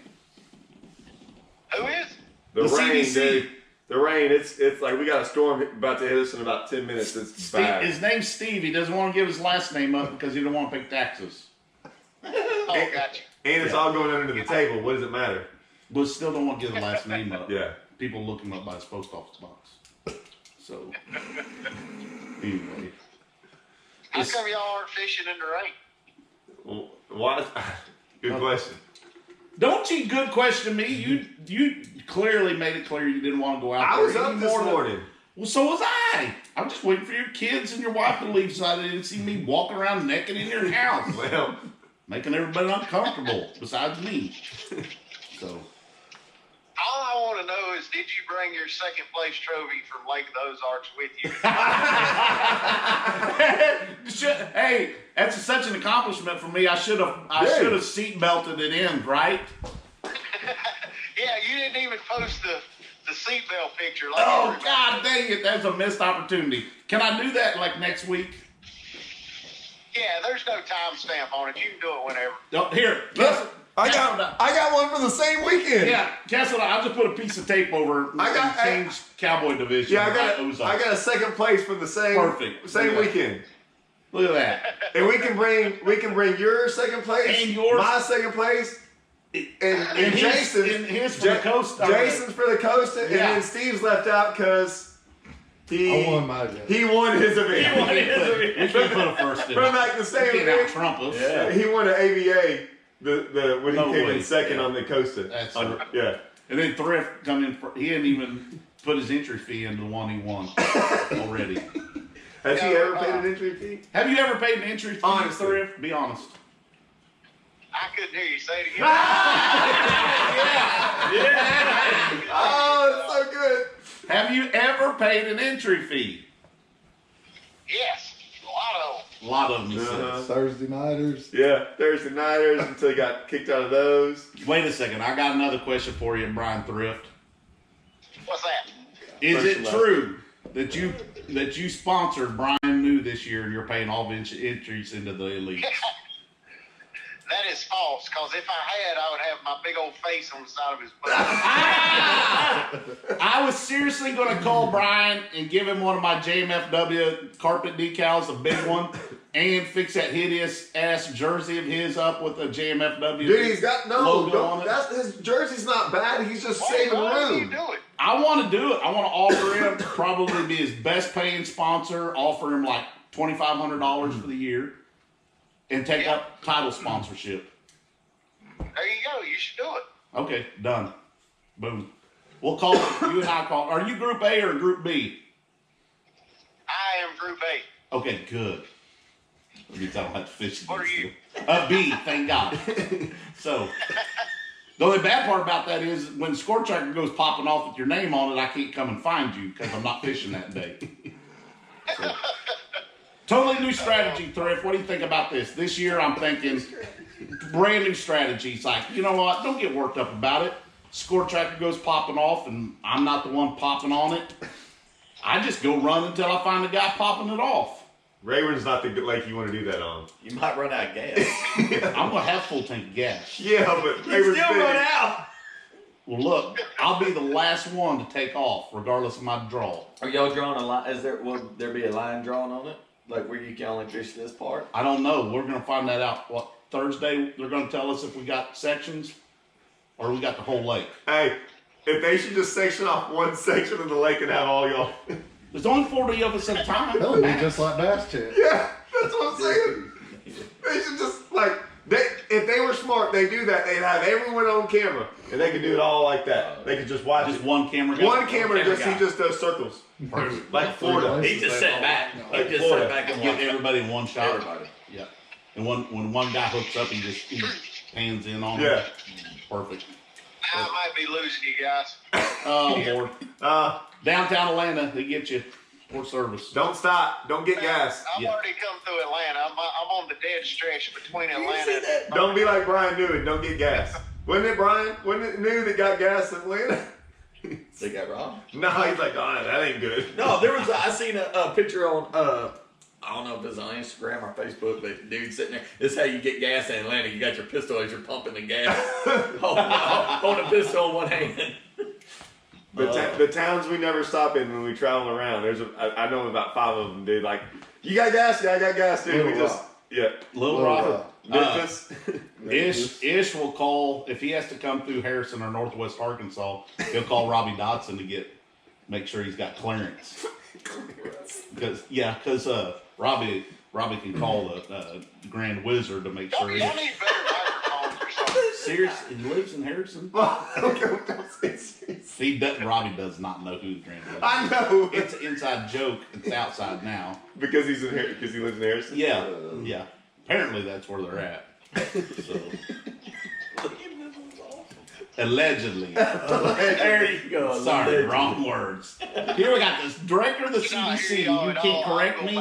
Who is? The The rain, CDC. dude. The rain. It's like we got a storm about to hit us in about 10 minutes. It's bad. His name's Steve. He doesn't want to give his last name up because he don't want to pay taxes. Oh, gotcha. And it's all going under the table. What does it matter? But still don't want to give the last name up. Yeah. People look him up by his post office box. So, anyway. How come y'all aren't fishing in the rain? Well, why? Good question. Don't you good question me. You clearly made it clear you didn't want to go out I there was up any this more than- morning. Well, so was I. I'm just waiting for your kids and your wife to leave so they didn't see me walking around naked in your house. Well, Making everybody uncomfortable besides me. So, All I want to know is, did you bring your second place trophy from Lake of the Ozarks with you? hey, that's such an accomplishment for me. I should have seat belted it in, right? Yeah, you didn't even post the seatbelt picture. Like Oh everybody. God dang it! That's a missed opportunity. Can I do that like next week? Yeah, there's no timestamp on it. You can do it whenever. Oh, here, look, I got one for the same weekend. Yeah, Castle. I'll just put a piece of tape over. I got- and change Cowboy Division. Yeah, I Ozarks. got a second place for the same Perfect. same Okay. weekend. Look at that. And we can bring your second place And yours. my second place, and his- Jason's and his for the coast. Jason's for the coast, and Yeah. then Steve's left out because I won my event. he won his event. We should put a first in. From like the same You can't event. out-Trump us. Yeah. He won an AVA the when he No came way. in second Yeah. on the Costa. That's Yeah. And then Thrift come in. He hadn't even put his entry fee into the one he won already. Has he Yeah, ever paid an entry fee? Have you ever paid an entry fee, Honestly. Thrift? Be honest. I couldn't hear you say it again. Oh, it's so good. Have you ever paid an entry fee? Yes, a lot of them. A lot of them. he Uh-huh. says. Thursday nighters. Yeah, Thursday nighters until he got kicked out of those. Wait a second. I got another question for you, Bryan Thrift. What's that? Is it Personal. true that you sponsored Brian New this year and you're paying all of his entries into the elite? That is false, because if I had, I would have my big old face on the side of his butt. I was seriously going to call Bryan and give him one of my JMFW carpet decals, a big one, and fix that hideous ass jersey of his up with a JMFW Dude, he's got logo on it. That's his jersey's not bad. He's just Why saving do you room. do it? I want to do it. I want to offer him probably be his best paying sponsor, offer him like $2,500 for the year, and take up title sponsorship. There you go. You should do it. Okay, done. Boom. We'll call it, you and I call. Are you Group A or Group B? I am Group A. Okay, good. That means I don't have to fish. What are you? B, thank God. So, the only bad part about that is when the score tracker goes popping off with your name on it, I can't come and find you because I'm not fishing that day. So, totally new strategy, Thrift. What do you think about this? This year, I'm thinking brand new strategy. It's like, you know what? Don't get worked up about it. Score tracker goes popping off, and I'm not the one popping on it. I just go run until I find the guy popping it off. Rayburn's not the good lake you want to do that on. You might run out of gas. I'm gonna have full tank of gas. Yeah, but You Rayburn's still big. run out. Well, look, I'll be the last one to take off, regardless of my draw. Are y'all drawing a line? Will there be a line drawn on it? Like where you can only fish this part? I don't know. We're gonna find that out. What, Thursday? They're gonna tell us if we got sections or we got the whole lake. Hey, if they should just section off one section of the lake and have all y'all. There's only 40 of us at a time. That would be just like Bass Chat. Yeah, that's what I'm saying. They should just if they were smart, they do that. They'd have everyone on camera, and they could do it all like that. They could just watch Just it. one camera guy. One camera, camera he guy. just does circles, Perfect. like Florida. He just sat back. Like He just Florida. sat back and Get watched everybody in one shot. everybody. Yeah. And when one guy hooks up, he pans in on Yeah. him. Perfect. Now I might be losing you guys. Oh, Lord. Downtown Atlanta, they get you. Port service. Don't stop. Don't get gas. I've already come through Atlanta. I'm on the dead stretch between Atlanta and Don't be like Brian Newman. Don't get gas. Wasn't it Brian? Wasn't it New that got gas in Atlanta? They got robbed. No, he's like, oh, that ain't good. No, there was. I seen a picture on. I don't know if it's on Instagram or Facebook, but dude sitting there. This is how you get gas in Atlanta. You got your pistol as you're pumping the gas. Hold a pistol in one hand. The towns we never stop in when we travel around. I know about 5 of them, dude. Like, you got gas? Yeah, I got gas, dude. Little We just Rock. Little Little Rock. Rock. Memphis. Ish will call if he has to come through Harrison or Northwest Arkansas. He'll call Robbie Dodson to make sure he's got clearance. Because Robbie can call the Grand Wizard to make sure. Y'all need better microphones or something. Seriously, he lives in Harrison. Okay, don't say serious. Robbie does not know who the Grand Wizard is. I know. It's an inside joke. It's outside now. Because he lives in Harrison? Yeah. Apparently that's where they're at. So. Allegedly. There you go. Sorry, Allegedly. wrong words. Here we got this director of the CDC. You can't correct me.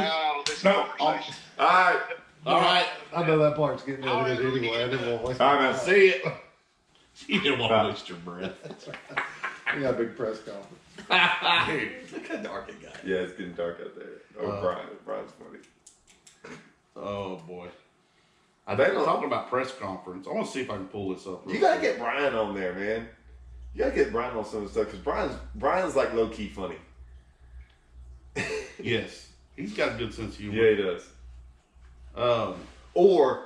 No. All right. All right. I know that part's getting edited anyway. I didn't want to waste All my right, time. See it. You didn't want to waste your breath. We got a big press conference. Dude, look how dark it got. Yeah, it's getting dark out there. Brian's funny. Oh boy. I They think don't- talking about press conference. I want to see if I can pull this up. real You gotta quick. get Brian on there, man. You gotta get Brian on some of the stuff because Brian's like low key funny. Yes, he's got a good sense of humor. Yeah, he does. Or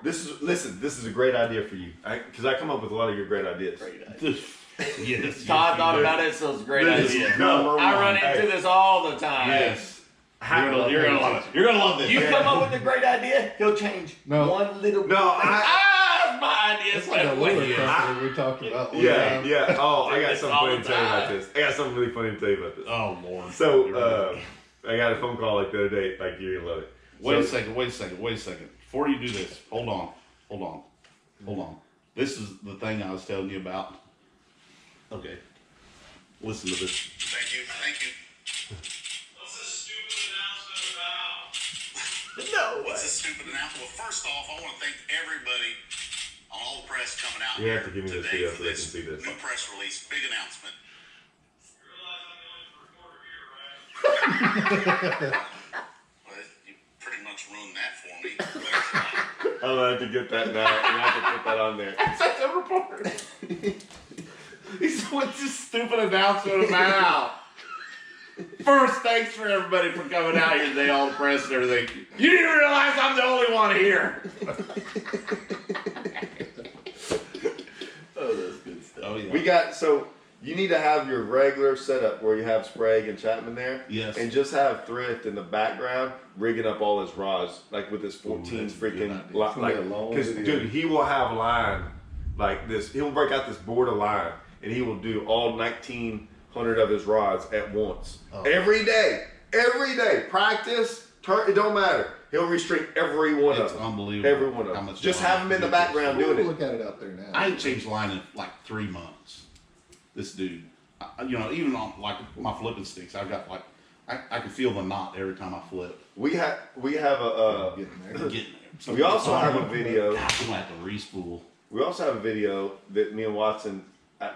this is a great idea for you because I come up with a lot of your great ideas. Great idea. Yes. Todd thought about it, so it's a great This is idea. number I one. run into this all the time. Yes. You're gonna love it. You're gonna love this. You come up with a great idea, he'll change No. one little. No, Ah, my idea. It's like a lure company we talked about. one Yeah, time. yeah. Oh, I got It's something all funny the to tell you about time. this. I got something really funny to tell you about this. Oh Lord. So, I got a phone call like the other day. Like you're gonna love it. Wait a So- second. Before you do this, hold on. This is the thing I was telling you about. Okay. Listen to this. Thank you. What's this stupid announcement about? No way. What's this stupid announcement? Well, first off, I want to thank everybody on all the press coming out You here have to give me this today video for so they can see this. new press release, big announcement. You realize I'm the only reporter here, right? Well, you pretty much ruined that for me. I'm gonna have to get that now. I'm gonna have to put that on there. Such a report. He's what's this stupid announcement about? First, thanks for everybody for coming out here today, all the press and everything. You didn't realize I'm the only one here. Oh, that's good stuff. Oh yeah. We got so you need to have your regular setup where you have Sprague and Chapman there. Yes. And just have Thrift in the background rigging up all his rods, like with his 14 that's a good freaking idea. like It's gonna be a long because video. dude, he will have line like this. He'll break out this board of line and he will do all 1900 of his rods at once. Oh. Every day. Practice, it don't matter. He'll restring every one It's of them. unbelievable. Every one of how them. much Just line have him in the he background gets. doing it. Look at it out there now. I ain't changed line in like 3 months. This dude, even on like my flipping sticks, I've got like I can feel the knot every time I flip. We have a Getting there. Getting there. we also have a video. God, I'm gonna have to re-spool. We also have a video that me and Watson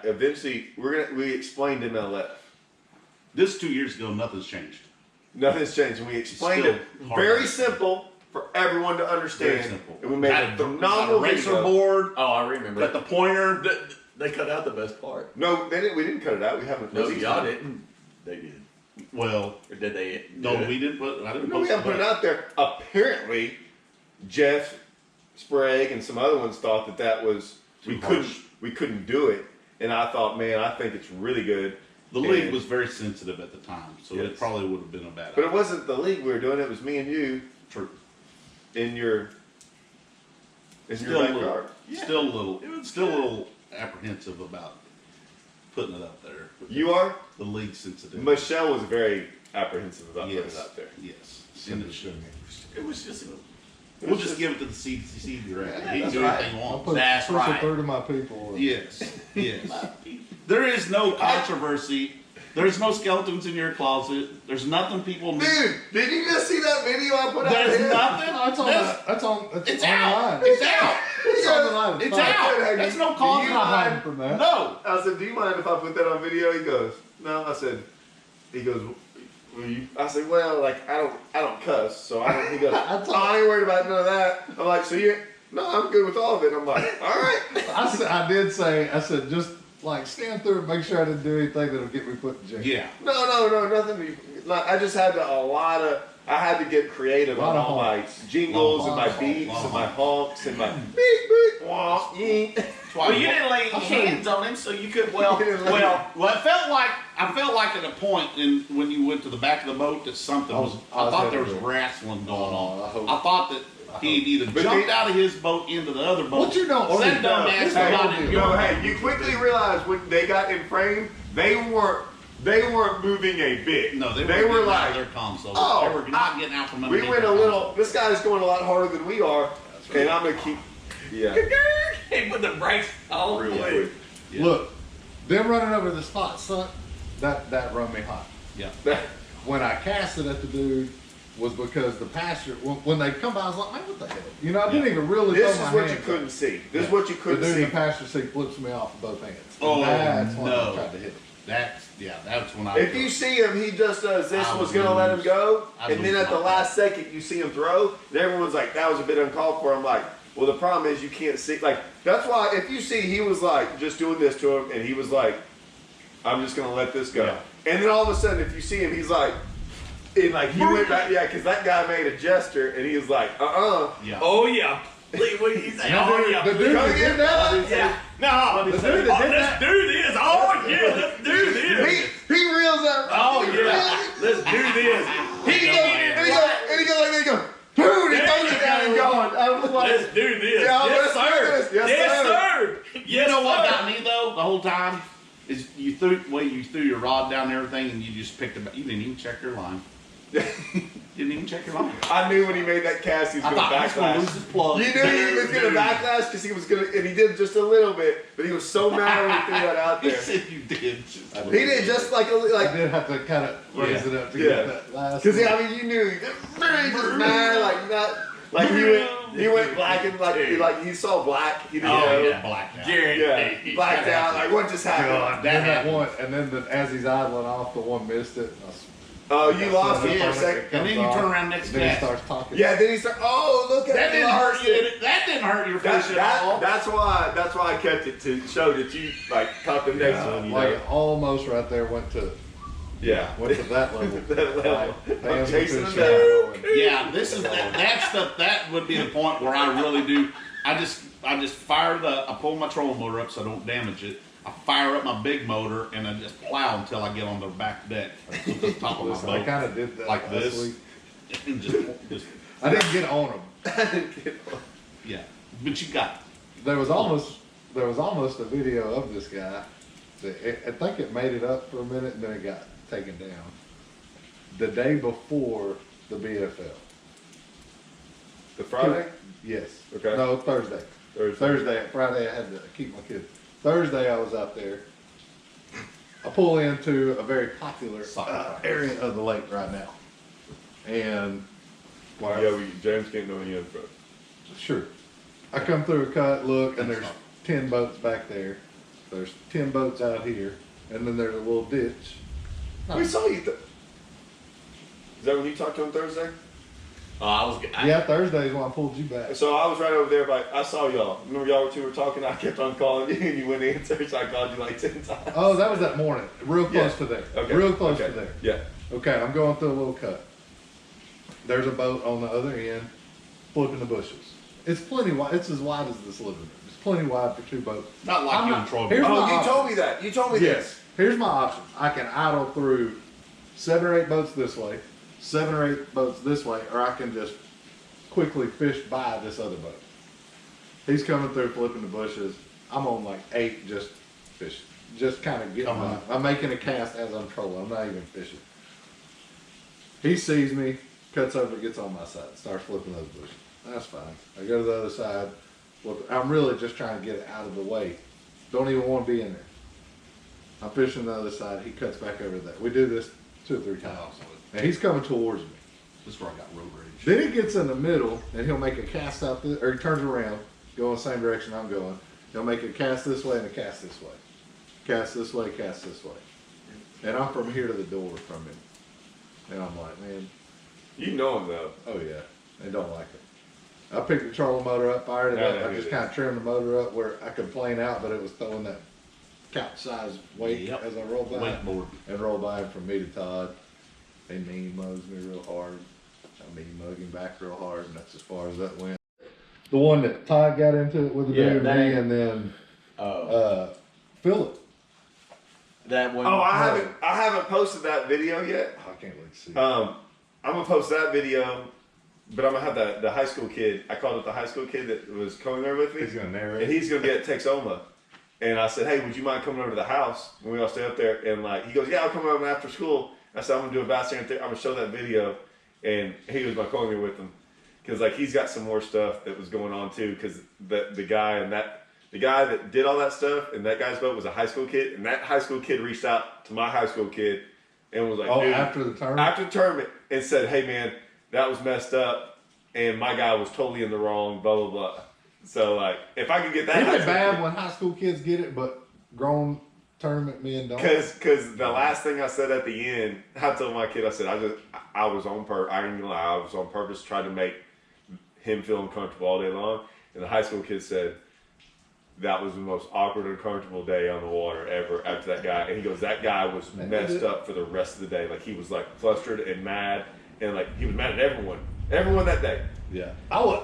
eventually we explained MLF. This 2 years ago, nothing's changed. Nothing's changed. And we explained Still it hard. very simple for everyone to understand. Very simple. And we made Had a a phenomenal racer video. board. Oh, I remember. Got the pointer. They cut out the best part. No, they didn't. We didn't cut it out. We haven't. No, released y'all it. didn't. They did. Well, Or did they? no, do it? we didn't put. I didn't. No, we post haven't put it out there. Apparently, Jeff Sprague and some other ones thought that was Too harsh. we couldn't do it. And I thought, man, I think it's really good. The league And- was very sensitive at the time, so Yes. it probably would have been a bad But it idea. wasn't the league we were doing. It was me and you True. in your Still a little, backyard. still a little apprehensive about putting it up there. You are. The league sensitive. Michelle was very apprehensive about putting Yes. it out there. Yes. Send it to me. It was just. We'll just give it to the CDC director. Yeah, He can that's do right. anything he I'll wants. put That's push right. a third of my people. Yes. Yes. There is no controversy. There's no skeletons in your closet. There's nothing people need. Dude, did you just see that video I put out There's there? nothing. No, it's on. There's- It's It's online. out. It's out. It's on the line. It's fine. out. Hey, That's you- no do cause. you I'm not mind? hiding from that. No. I said, do you mind if I put that on video? He goes, no. I said, he goes, will you? I said, well, like I don't cuss, so I don't. He goes, I ain't worried about none of that. I'm like, so you? No, I'm good with all of it. I'm like, all right. I said, just like stand through it, make sure I didn't do anything that'll get me put in jail. Yeah. No, nothing. Like I just had I had to get creative on all my jingles and my beeps and my honks and my beep beep wah yeet. Well, you didn't lay any hands on him, so you could. Well, You didn't lay- Well, I felt like at a point when you went to the back of the boat that something I was. was I thought there was happy. wrestling going on. I hope- I thought that he'd either But jumped they- out of his boat into the other boat. What you don't or see, that dumbass Hey, got in your no, boat. hey, you quickly realized when they got in frame, they weren't moving a bit. No, they were were like, their console. oh, They were not getting out from underneath. we went a their little. console. This guy's going a lot harder than we are, and I'm gonna keep. Yeah. He put the brakes on. Real Yeah. quick. Yeah. Look, them running over the spot suck. That run me hot. Yeah. When I casted at the dude was because the pasture when they come by, I was like, man, what the hell? You know, I didn't even really. This throw is my what you hands couldn't up. see. This is what you The couldn't dude in see. the pasture seat flips me off with both hands. Oh, That's when no. I tried to hit him. That's when I. If you see him, he just does this. I Was would gonna let him lose. go, I'd and then lose at the my last second, you see him throw. And everyone's like, "That was a bit uncalled for." I'm like, "Well, the problem is you can't see." Like that's why if you see, he was like just doing this to him, and he was like, "I'm just gonna let this go." Yeah. And then all of a sudden, if you see him, he's like, and like he went back, yeah, because that guy made a gesture, and he was like, Yeah. Oh yeah. What do you say? Oh yeah. The dude Come that again did that. Yeah. No. The dude that did that. Let's do this. Oh yeah. Let's do this. He reels up. Oh yeah. Let's do this. He goes, and he goes like, dude, he There throws you it down and go. going. I was like, Let's do this. Yeah, Yes, let's do sir. this. Yes, Yes, sir. sir. You Yes, know what sir. got me though the whole time is you threw your rod down and everything, and you just picked it. You didn't even check your line. Didn't even check your line. I knew when he made that cast, he was I going thought he was to going to backlash. lose his plug. You knew he was going to backlash because he was going to, and he did just a little bit, but he was so mad when he threw that out He there. said you did. He did just like I did have to kind of raise it up to Yeah. get that last. because I mean you knew he just mad like not like he went black and like he saw black. He didn't Oh know. yeah, blacked out. Jared. Yeah, blacked out. Like what just happened? God, then that that happened. one, and then as he's idling off, the one missed it. And Oh, you lost it for a Yeah, second. and then you turn around next Then he cast. starts talking. Yeah, then he started. Oh, look at That it. didn't hurt you. That didn't hurt your fish at all. That's why I kept it to show that you like caught the next one. You Like know? almost right there went to Yeah. that level. That level. Like, I'm fans chasing were them pushing down. it. Yeah, that would be the point where I really do. I just I pull my trolling motor up so I don't damage it. I fire up my big motor and I just plow until I get on the back deck, to the top of my Listen, I boat, kind of did that like last this. week. And just I didn't get on them. yeah. But you got There was almost a video of this guy. I think it made it up for a minute and then it got taken down. The day before the BFL. The Friday? Yes. Okay. No, Thursday. Friday I had to keep my kids. Thursday I was out there. I pull into a very popular area of the lake right now. And Yeah, James can't know any info. sure. I come through a cut, look, and there's 10 boats back there. There's 10 boats out here, and then there's a little ditch. We saw you. Is that when you talked to him Thursday? Yeah, Thursday is when I pulled you back. So I was right over there, but I saw y'all. Remember y'all two were talking? I kept on calling you, and you wouldn't answer, so I called you like 10 times. Oh, that was that morning. Real close Yeah. to there. Okay. Real close Okay. to there. Yeah. Okay, I'm going through a little cut. There's a boat on the other end, flipping the bushes. It's plenty wide. It's as wide as this living room. It's plenty wide for two boats. not like I'm you not- and Troy. here's Brown. Oh, my you option. told me that. You told me Yes. Here's my option. I can idle through 7 or 8 boats this way, 7 or 8 boats this way, or I can just quickly fish by this other boat. He's coming through flipping the bushes. I'm on like 8 just fishing. Just kind of getting Come on. by. I'm making a cast as I'm trolling. I'm not even fishing. He sees me, cuts over, gets on my side, starts flipping those bushes. That's fine. I go to the other side. I'm really just trying to get it out of the way. Don't even want to be in there. I'm fishing the other side. He cuts back over there. We do this 2 or 3 times. And he's coming towards me. This is where I got road rage. Then he gets in the middle and he'll make a cast out this, or he turns around, go in the same direction I'm going. He'll make a cast this way and a cast this way. Cast this way, cast this way. And I'm from here to the door from him. And I'm like, man, You know him though. oh yeah, they don't like it. I picked the trolling motor up, fired it Yeah, up. I I know just it kind of trimmed the motor up where I could plane out, but it was throwing that couch-sized weight Yep. as I rolled by. Wakeboard. And rolled by him from me to Todd. They mean mugs me real hard. I mean mug him back real hard, and that's as far as that went. The one that Todd got into it with the Yeah, dude, that me, ain't- and then Oh, Phillips. that one. Oh, I haven't posted that video yet. I can't wait to see. I'm gonna post that video, but I'm gonna have the high school kid. I called it the high school kid that was coming there with me. He's gonna narrate. And he's gonna be at Texoma. And I said, hey, would you mind coming over to the house when we all stay up there? And like, he goes, yeah, I'll come over after school. I said, I'm gonna do a bass here. I'm gonna show that video. And he was like, calling me with him, because like he's got some more stuff that was going on too. Because the guy that did all that stuff and that guy's boat was a high school kid, and that high school kid reached out to my high school kid and was like, oh, dude, after the tournament? after the tournament, and said, hey man, that was messed up, and my guy was totally in the wrong, blah blah blah. So like, if I could get that, Isn't high it school bad kid- when high school kids get it, but grown tournament men don't? Cause the last thing I said at the end, I told my kid, I said, I was on purpose. I ain't gonna lie, I was on purpose trying to make him feel uncomfortable all day long. And the high school kid said that was the most awkward and uncomfortable day on the water ever after that guy. And he goes, that guy was messed up for the rest of the day. Like he was like flustered and mad, and like he was mad at everyone that day. Yeah.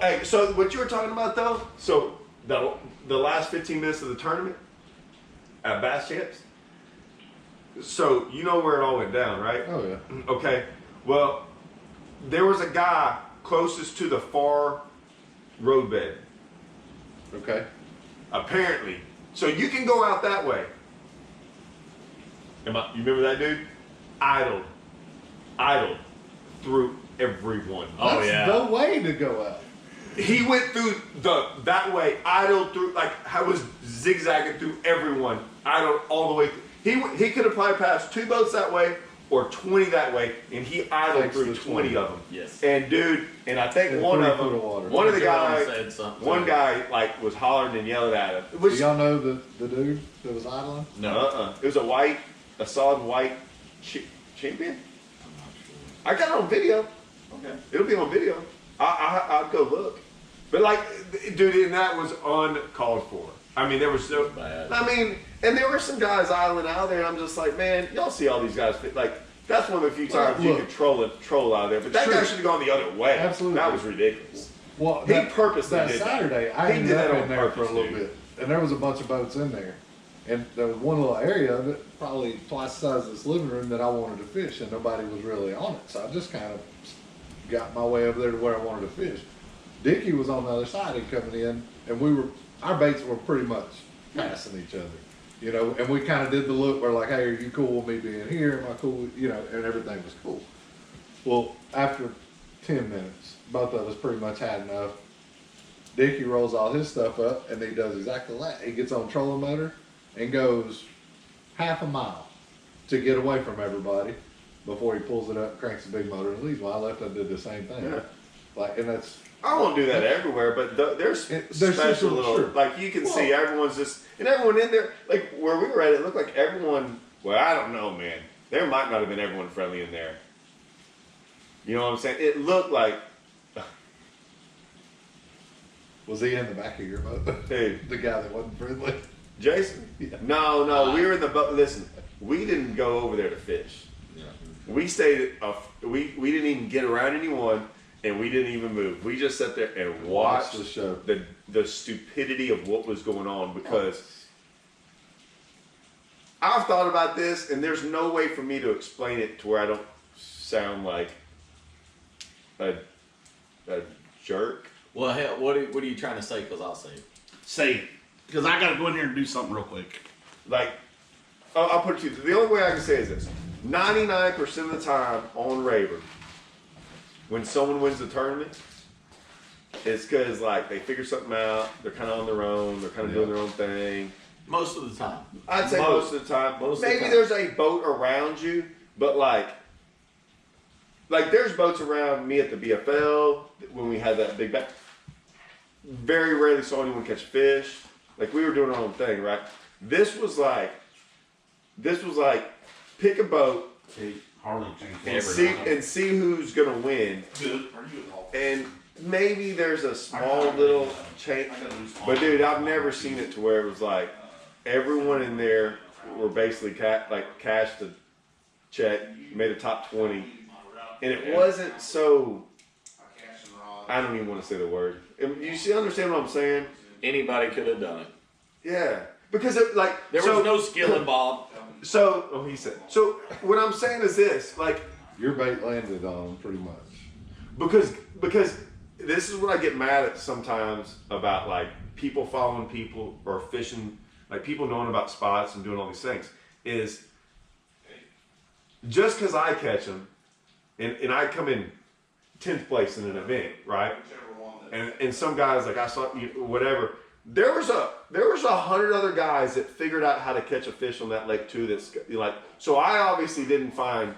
Hey, so what you were talking about though, so the last 15 minutes of the tournament at Bass Champs, so you know where it all went down, right? Oh yeah. Okay, well, there was a guy closest to the far roadbed, Okay. apparently. So you can go out that way. You remember that dude? Idled through everyone. Oh, That's yeah. the way to go out. He went through that way, idled through, like I was zigzagging through everyone, idled all the way. He could have probably passed 2 boats that way or 20 that way, and he idled Thanks through to 20 of them. Yes. And dude, and I think In one 3 of foot them, of water. one of the John guys, said something. one guy like was hollering and yelling at him. Do Which, y'all know the dude that was idling? No. It was a solid white champion. I got it on video. Okay. It'll be on video. I'll go look. But like, dude, and that was uncalled for. I mean, there was so bad. I mean, and there were some guys idling out there, and I'm just like, man, y'all see all these guys like. That's one of the few times you could troll out there. But that guy should have gone the other way. Absolutely. That was ridiculous. Well, He purposely that did that. Saturday, I He ended did that up on in there for a purpose, little dude. bit, and there was a bunch of boats in there, and there was one little area of it, probably twice the size of this living room, that I wanted to fish, and nobody was really on it. So I just kind of got my way over there to where I wanted to fish. Dickie was on the other side and coming in, and our baits were pretty much passing each other. You know, and we kind of did the look where like, hey, are you cool with me being here? Am I cool with, you know, and everything was cool. Well, after 10 minutes, both of us pretty much had enough. Dickie rolls all his stuff up, and he does exactly that. He gets on trolling motor and goes half a mile to get away from everybody before he pulls it up, cranks the big motor, and leaves. While I left, I did the same thing. Yeah. Like, and that's, I won't do that everywhere, but there's There's special some- little, sure. like you can see everyone's just, and everyone in there, like where we were at, it looked like everyone, well, I don't know, man. There might not have been everyone friendly in there. You know what I'm saying? It looked like, was he in the back of your boat? dude, The guy that wasn't friendly? Jason? Yeah. No, we were in the boat. Listen, we didn't go over there to fish. Yeah. We stayed, we didn't even get around anyone, and we didn't even move. We just sat there and watched the show. the stupidity of what was going on, because I've thought about this, and there's no way for me to explain it to where I don't sound like a jerk. Well, hell, what are you trying to say? Because I'll say it. Say it. Because I got to go in here and do something real quick. Like, I'll put it to you. The only way I can say is this: 99% of the time on Rayburn, when someone wins the tournament, it's because like they figure something out. They're kind of on their own. They're kind of doing their own thing. Most of the time. I'd say most of the time. Most of the Maybe time. there's a boat around you, but like there's boats around me at the BFL when we had that big back. Very rarely saw anyone catch fish. Like we were doing our own thing, right? This was like pick a boat Hey, Harley and see who's gonna win. Good. Are you at all? And maybe there's a small little change. But dude, I've never seen it to where it was like everyone in there were basically cashed a check, made a top 20, and it wasn't so. I don't even want to say the word. You understand what I'm saying? Anybody could have done it. Yeah, because it, like There was no skill involved. So he said. So what I'm saying is this, like Your bait landed on him pretty much. because this is what I get mad at sometimes about like people following people or fishing, like people knowing about spots and doing all these things, is just because I catch them and I come in 10th place in an event, right? And some guys like I saw whatever. There was 100 other guys that figured out how to catch a fish on that lake too. That's like, so I obviously didn't find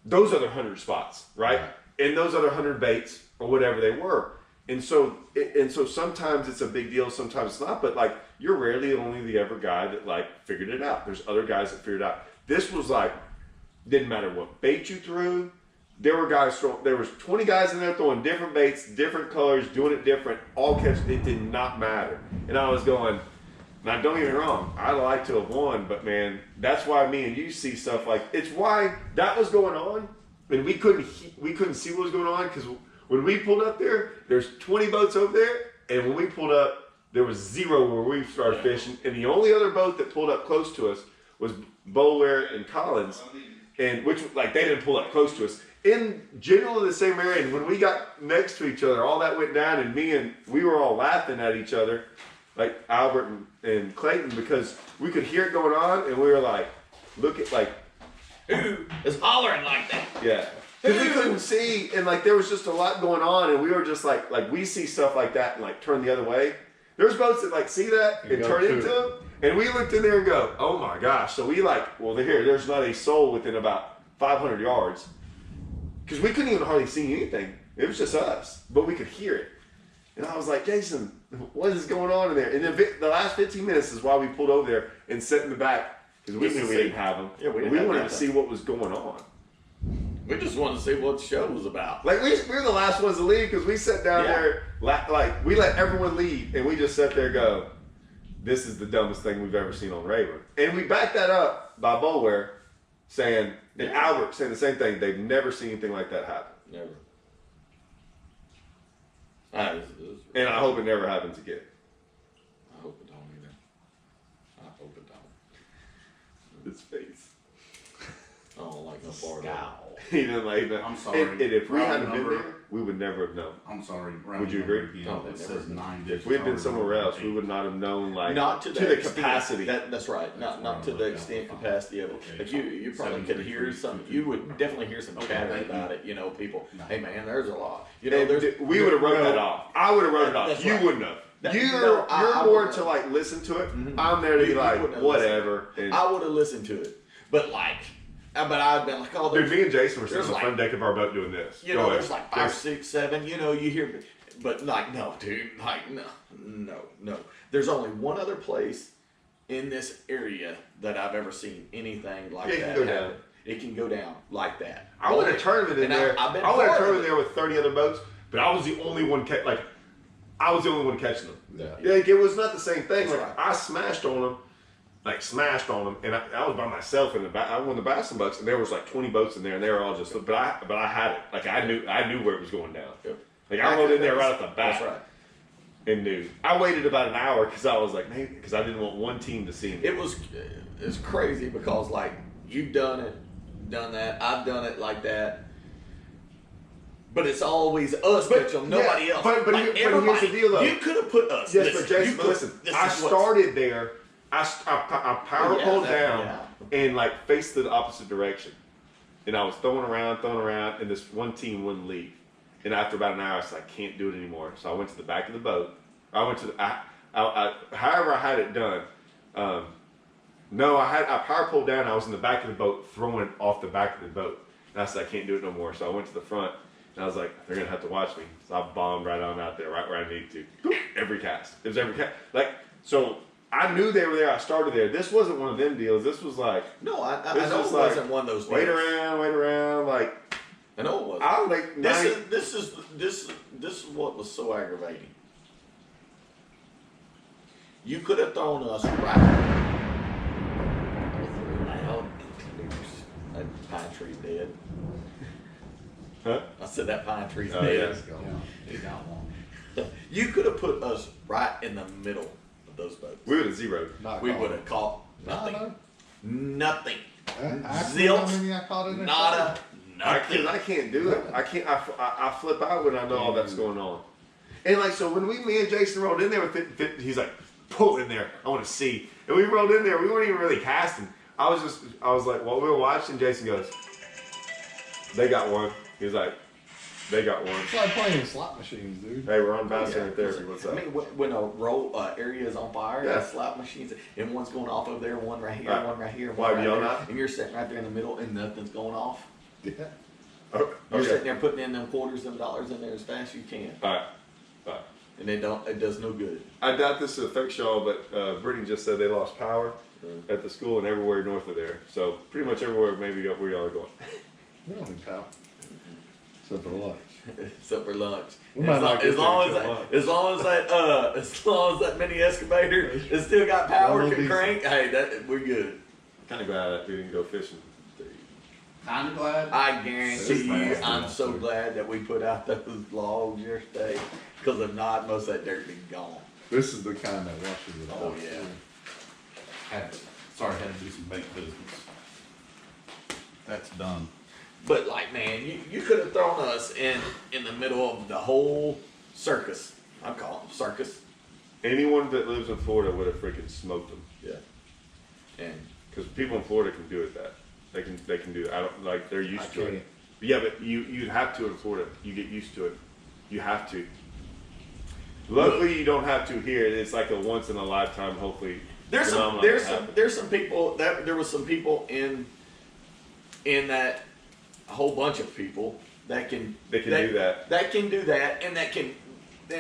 those other 100 spots, right? And those other 100 baits or whatever they were. And so sometimes it's a big deal, sometimes it's not. But like, you're rarely only the ever guy that like figured it out. There's other guys that figured it out. This was like, didn't matter what bait you threw. There was 20 guys in there throwing different baits, different colors, doing it different, all catching. It did not matter. And I was going, now don't get me wrong, I'd like to have won, but man, that's why me and you see stuff like, it's why that was going on, and we couldn't see what was going on, because when we pulled up there, there's 20 boats over there, and when we pulled up, there was 0 where we started fishing, and the only other boat that pulled up close to us was Bowler and Collins, and which like they didn't pull up close to us. In generally the same area, and when we got next to each other, all that went down, and we were all laughing at each other, like Albert and Clayton, because we could hear it going on, and we were like, look at like, Who is hollering like that? yeah, because we couldn't see, and like there was just a lot going on, and we were just like we see stuff like that and like turn the other way. There's boats that like see that and turn into them, and we looked in there and go, oh my gosh. So we like, well, there's not a soul within about 500 yards. Because we couldn't even hardly see anything. It was just us. But we could hear it. And I was like, Jason, what is going on in there? And then the last 15 minutes is why we pulled over there and sat in the back. Because we knew we didn't have them. Yeah, we wanted to nothing. see what was going on. We just wanted to see what the show was about. Like we were the last ones to leave because we sat down there, like we let everyone leave, and we just sat there and go, "This is the dumbest thing we've ever seen on Rayburn." And we backed that up by Boulware saying, and Albert saying the same thing. They've never seen anything like that happen. Never. And I hope it never happens again. I hope it don't either. I hope it don't. His face. I don't like no part of it. He didn't like that. I'm sorry. And if we Wrong hadn't been number. there, we would never have known. I'm sorry. Would you agree? Again, No, it they says never- 9 If digits. we had been somewhere else, we would not have known, like, Not to the extent- capacity. That's right. Not to the extent capacity of it. Like you probably could hear some. You would definitely hear some chatter about it. You know, people. Hey man, there's a lot. You know, And there's. we would have wrote that off. I would have wrote it off. That's You right. wouldn't have. You're I more wouldn't to have. like listen to it. I'm there to be You like wouldn't have whatever. And, I would have listened to it, but I'd been like, oh, dude, me and Jason were sitting there's on the like- front deck of our boat doing this. you Go know, ahead. there's like 5, 6, 7. You know, you hear, but like, no, dude, like, no. There's only one other place in this area that I've ever seen anything like Yeah, it can that go happen. down. It can go down like that. I went a tournament in And there. I've been I went a part of tournament it. there with 30 other boats, but I was the only one. I was the only one catching them. Yeah. Like, it was not the same thing. That's Like right. I smashed on them, and I was by myself in the back. I won the Bassin Bucks, and there was like 20 boats in there, and they were all just. But I had it. Like I knew where it was going down. Yep. Like I rode in there right off the bat. That's right. And knew. I waited about an hour because I was like, because I didn't want one team to see me. It's crazy because like you've done that, I've done it like that. But it's always us catch them, nobody yeah, else. But Like, here's the deal, though. You could have put us. Yes, but Jason, listen. I started there. I power pulled down and like faced the opposite direction, and I was throwing around, and this one team wouldn't leave. And after about an hour, I said, I can't do it anymore. So I went to the back of the boat. I went to however I had it done. No, I power pulled down. I was in the back of the boat, throwing off the back of the boat, and I said, I can't do it no more. So I went to the front. And I was like, they're gonna have to watch me. So I bombed right on out there, right where I need to. Every cast. It was every cast. Like, so I knew they were there. I started there. This wasn't one of them deals. This was like, No, I this know was it wasn't one of those. wait deals. around. Like, I know it wasn't. I was like, This is what was so aggravating. You could have thrown us right. That pine tree dead. huh? I said that pine tree's Oh, dead. yeah. You could have put us right in the middle of those boats. We would have zeroed. We would have caught nothing. Nothing. Zilch. How many I caught in there? Nada. Nothing. I can't do it. I can't. I flip out when I know all that's going on. And like, so when me and Jason rolled in there with 50, he's like, pull in there. I want to see. And we rolled in there. We weren't even really casting. I was like, while we were watching, Jason goes, they got one. He was like, they got one. It's like playing with slot machines, dude. Hey, we're on Bass Yeah, right there. What's up? I mean, when a roll area is on fire, Yeah. that slot machines, and one's going off over there, one right here, Right. one right here, Why, one right y'all there, not? and you're sitting right there in the middle, and nothing's going off. Yeah. Oh, You're okay. sitting there putting in them quarters, them dollars in there as fast as you can, All right. and it does no good. I doubt this affects y'all, but Brittany just said they lost power at the school and everywhere north of there. So pretty much everywhere, maybe where y'all are going. We don't need power. Except for lunch. Except for lunch. We might not get As long there as that mini excavator has still got power, One of can these- crank, hey, we're good. Kind of glad that we didn't go fishing. Kind of glad. I guarantee That's you, nasty, I'm that's so true. glad that we put out those logs yesterday, because if not, most of that dirt be gone. This is the kind that washes it Oh off. yeah. Had to do some bait business. That's done. But like, man, you could have thrown us in the middle of the whole circus. I call it circus. Anyone that lives in Florida would have freaking smoked them. Yeah. And Because people in Florida can do it. They can do it. I don't like they're used I to it. can't. Yeah, but you'd have to in Florida. You get used to it. You have to. Luckily, you don't have to here. It's like a once in a lifetime. Hopefully, there's phenomenon that some happens. people there was some people in that whole bunch of people that can They can do that. That can do that, and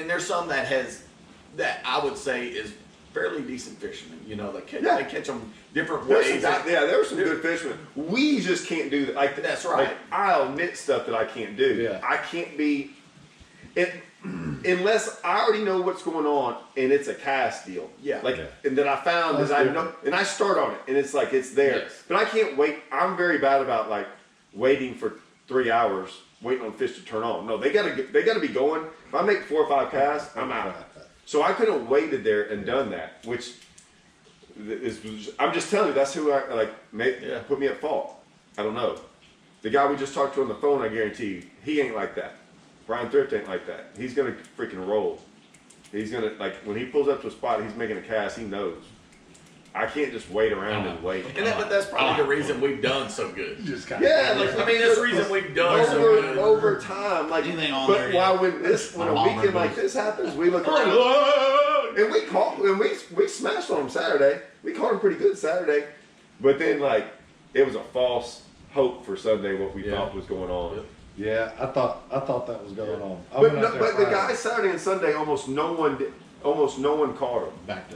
there's some that I would say is fairly decent fishermen. You know, they catch them different There's ways. there were some good fishermen. We just can't do that. Like That's right. Like, I'll admit stuff that I can't do. Yeah. I can't be it unless I already know what's going on and it's a cast deal. Yeah. Like Yeah. and that I found That's is I know different. and I start on it and it's like it's there. Yes. But I can't wait. I'm very bad about like waiting for 3 hours waiting on fish to turn on. No, they gotta be going. If I make 4 or 5 casts, I'm out. So I could have waited there and done that, which is, I'm just telling you, that's who I like. Put me at fault. I don't know. The guy we just talked to on the phone, I guarantee you, he ain't like that. Bryan Thrift ain't like that. He's gonna freaking roll. He's gonna like when he pulls up to a spot, he's making a cast. He knows. I can't just wait around and wait. But that's probably the reason we've done so good. You just kind Yeah, like, I mean, that's the reason we've done so good. over time. Like, Anything on but there why yet? when a My weekend mom like this happens, we look around and we caught and we smashed on him Saturday. We caught him pretty good Saturday, but then like it was a false hope for Sunday what we thought was going on. Yep. Yeah, I thought that was going on. I But went out there but the Friday. guy Saturday and Sunday almost no one caught him. Back to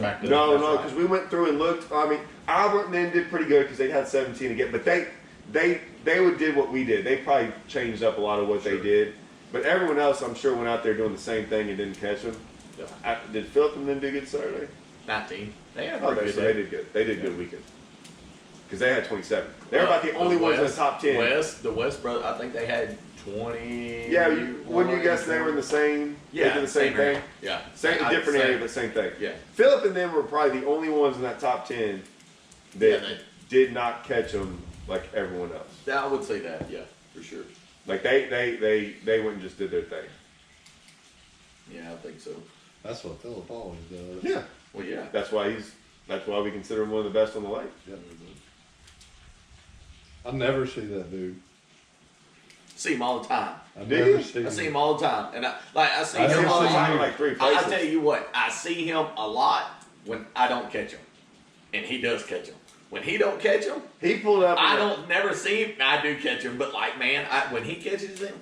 back to. No, that's no, right. because we went through and looked. I mean, Albert and them did pretty good because they had 17 again, but they did what we did. They probably changed up a lot of what they did, but everyone else, I'm sure, went out there doing the same thing and didn't catch them. Yeah. Did Phillips and them do good Saturday? 19. They had a Oh, pretty so good they day. did good. They did good weekend because they had 27. They're about the only ones in the top 10. The West brother, I think they had 20. Yeah, wouldn't you guess they were in the same? Yeah, they did the same thing. area. Yeah, Same, different area, but same thing. Yeah. Philip and them were probably the only ones in that top 10 that Yeah, they- did not catch them like everyone else. I would say that. Yeah, for sure. Like they went and just did their thing. Yeah, I think so. That's what Philip always does. Yeah. Well, yeah. That's why we consider him one of the best on the lake. Yep. I never see that dude. See him all the time. I Do never you? see I see him. him all the time, and I see I him never a see lot. him like 3 I places. tell you what, I see him a lot when I don't catch him, and he does catch him. When he don't catch him, He pulled up. I don't never see him. I do catch him, but like man, when he catches him,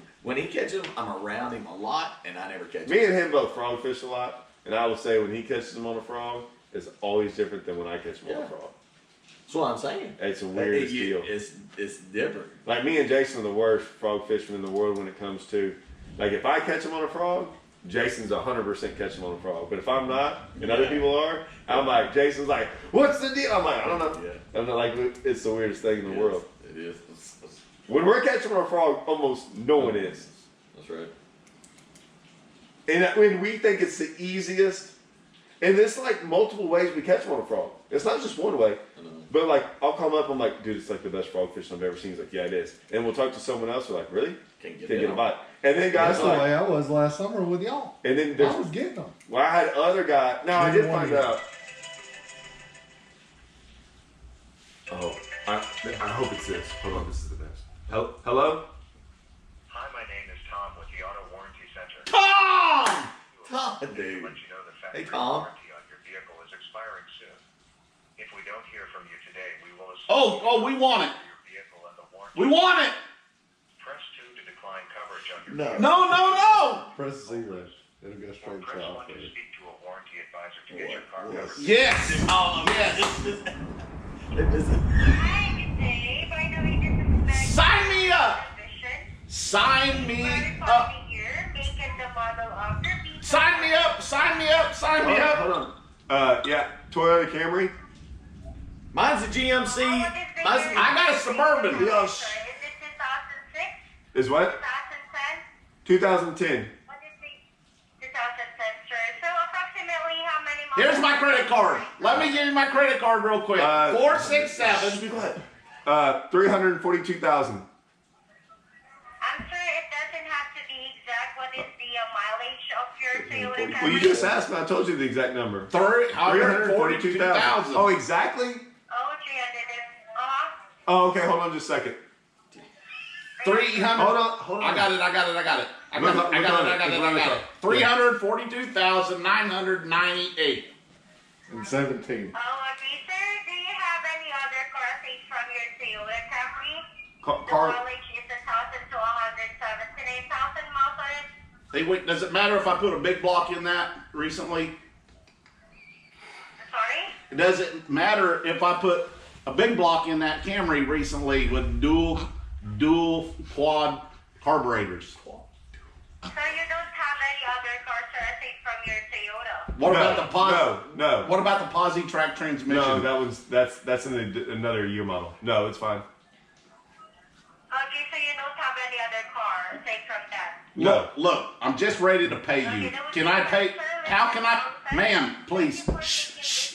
I'm around him a lot, and I never catch him. Me and him both frog fish a lot, and I will say when he catches them on a frog, it's always different than when I catch them on a Yeah. frog. That's what I'm saying. It's a weird deal. It's different. Like me and Jason are the worst frog fishermen in the world when it comes to, like if I catch him on a frog, Jason's 100% catching him on a frog. But if I'm not, and other people are, I'm like, Jason's like, what's the deal? I'm like, I don't know. Yeah. I'm not like, it's the weirdest thing in the world. It is. When we're catching on a frog, almost no one is. That's right. And when we think it's the easiest, and it's like multiple ways we catch them on a frog. It's not just one way. I know. But like, I'll come up, I'm like, dude, it's like the best frog fish I've ever seen. He's like, yeah, it is. And we'll talk to someone else, we're like, really? Can't get Can't it get a bite. And then guys That's the are like, way I was last summer with y'all. and then I there's, was getting them. well, I had other guy. No, I did find out. Oh, I hope it's this. Hold on, this is the best. Hello? Hi, my name is Tom with the Auto Warranty Center. Tom! Tom, To dude. let you know the Hey, factory Tom. warranty on your vehicle is expiring soon. If we don't hear from you today, we will Oh, we want it. your vehicle and the warranty. We want it. Press 2 to decline coverage on your No. vehicle. No, no, no. Press 0. It'll go Or straight to press 1 off. to speak to a warranty advisor to get your car Yes. covered. Yes. Oh, Yes. Hi, good day. By the way, this is Meg. Sign me up. Vision. Sign me We're up. recording here, make and the model of your vehicle. Sign me up. Sign me up. Sign me up. Hold on. Yeah, Toyota Camry. mine's a GMC. What is the Mine's, year? I got a Suburban. Yeah. Is it 2006? Is what? 2010? 2010. What is the 2010, sir? So approximately how many months? Here's my credit card. Let me give you my credit card real quick. 467. 342,000. I'm sure it doesn't have to be exact. What is the mileage of your Toyota Camry? Well, you just asked me. I told you the exact number. 342,000. Oh, exactly? Oh, 300. Oh, okay. Hold on just a second. 300. Hold on. I got it. Look up. 342,998. And 17. Oh, okay, sir. Do you have any other car seats from your Toyota Camry? The Car. mileage is 1,000 to 178,000 miles on it. Hey, wait. Does it matter if I put a big block in that recently? does it matter if I put a big block in that Camry recently with dual quad carburetors? So you don't have any other cars aside from your Toyota? What about the No. What about the Posi track transmission? No, that's another year model. No, it's fine. Okay, so you don't have any other car aside from that? No. Look, I'm just ready to pay you. Can I pay? How can I, ma'am? Please. Shh.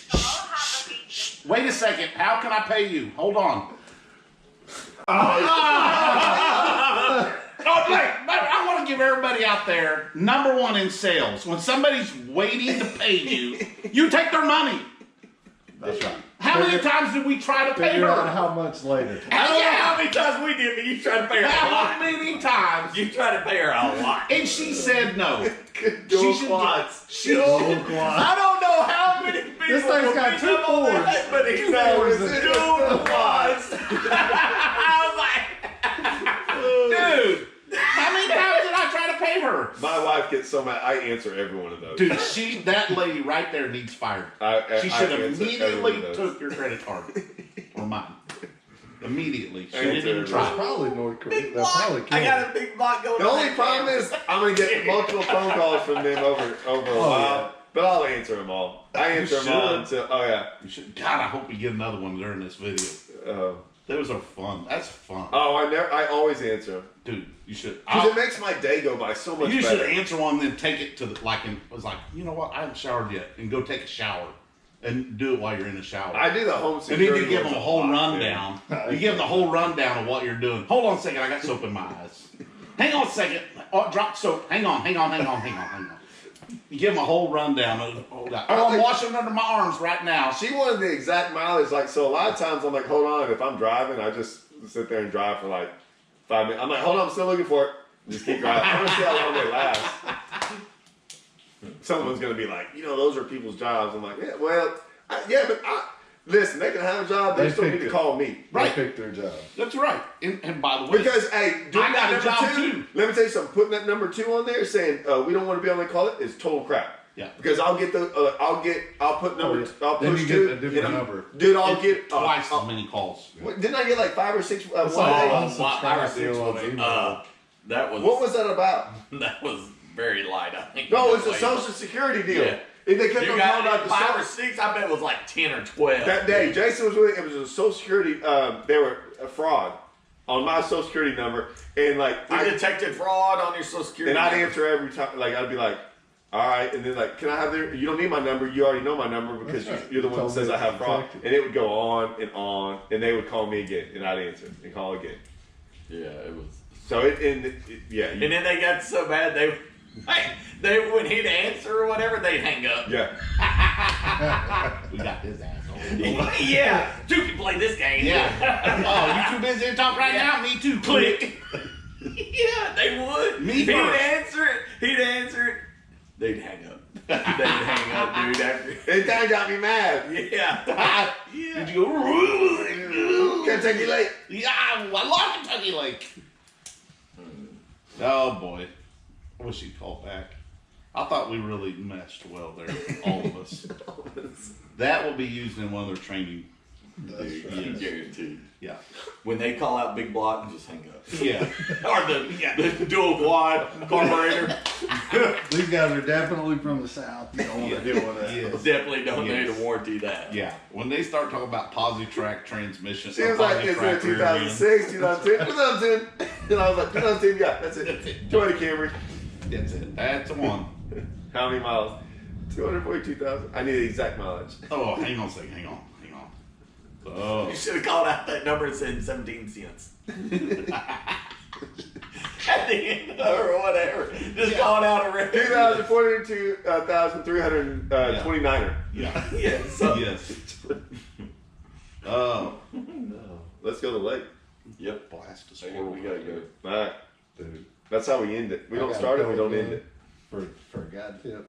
Wait a second. How can I pay you? Hold on. Oh, wait, I want to give everybody out there, number one in sales, when somebody's waiting to pay you, you take their money. That's right. How many times did we try to pay Figure out her? how much later. I don't know how many times we did, but you tried to pay her a How lot. many times? You tried to pay her a lot. And she said no. Dual should quads. Dual quad. I don't know how many people This thing's will got beat two up on that, boards. but he Two knows boards. it's dual quads. I was like, Dude, how many times did I try to pay her? My wife gets so mad. I answer every one of those. Dude, that lady right there needs fired. She should have answer every immediately one of those. took your credit card. Or mine. Immediately. She I didn't answer even every try. That's probably North Korea. big They block. probably I can. got a big block going The on. only problem is I'm gonna get multiple phone calls from them over a while, but I'll answer them all. I answer them all should. until. Oh yeah. You should, God, I hope we get another one during this video. Those are fun. That's fun. I always answer them Dude, you should. because it makes my day go by so much You better. should answer one, then take it to the was like, you know what? I haven't showered yet, and go take a shower, and do it while you're in the shower. I do the home and security. then you give them a ones whole lot, rundown. You give them the whole rundown of what you're doing. Hold on a second, I got soap in my eyes. Hang on a second. Oh, drop soap. Hang on. You give them a whole rundown of that. Oh, I'm washing under my arms right now. She wanted the exact mileage. Like, so a lot of times I'm like, hold on. If I'm driving, I just sit there and drive for like 5 minutes. I'm like, hold on, I'm still looking for it. Just keep driving. I want to see how long they last. Someone's gonna be like, those are people's jobs. I'm like, but listen, they can have a job. They still need to call me. Right. They pick their job. That's right. And by the way, Because hey, I doing got a that job number two, too. let me tell you something. Putting that number 2 on there, saying we don't want to be on the call it, is total crap. Yeah. Because I'll get I'll put number. I'll Then push you 2. get a different number. Dude, I'll get twice as many calls. Didn't I get like 5 or 6? It's like one day? unsubscribe deal on email. That was What was that about? that was very light. I think. No, it's a Social Security deal. Yeah. And they kept You on got calling out the 5 or social. 6. I bet it was like 10 or 12. That day, Jason was with it. It was a Social Security. They were a fraud on my Social Security number, and like You detected fraud on your Social Security. and I'd number. answer every time. Like I'd be like, "All right," and then like, "Can I have their? You don't need my number. You already know my number because That's right. you're the one that Told says me I have it's fraud." detected. And it would go on, and they would call me again, and I'd answer and call again. Yeah, it was. So yeah, And then they got so bad they when he'd answer or whatever, they'd hang up. yeah. We got his asshole. Yeah, you can play this game. Yeah. Oh, you too busy to talk right now? Me too. Click. Yeah, they would. Me He'd first. answer it. They'd hang up. They'd hang up, dude. After. And that got me mad. Yeah. Did you go? Kentucky Lake. Yeah, I love Kentucky Lake. Oh boy, I wish you'd call back. I thought we really meshed well there, all of us. That will be used in one of their training. Dude, you guaranteed. Yeah. When they call out big block, just hang up. Yeah. Or the dual quad carburetor. These guys are definitely from the South. You don't want to deal with that. Yes. Definitely don't need Yes. to warranty that. Yeah. When they start talking about Posi track transmission, Seems like it's in 2006, 2010, 2010. And I was like, 2010, yeah, that's it. Join the Camry. That's it. That's the one. How many miles? 242,000. I need the exact mileage. Oh, hang on a second. Hang on. Oh. You should have called out that number and said 17 cents. At the end or whatever. Just call it out a record. 2,402,329er. Yeah. Yeah, so, Yes. Oh. No. Let's go to the lake. Yep. Blast a So squirrel. we gotta go. All right. Dude, That's how we end it. We I don't gotta start it, go we don't again. end it. for a god tip.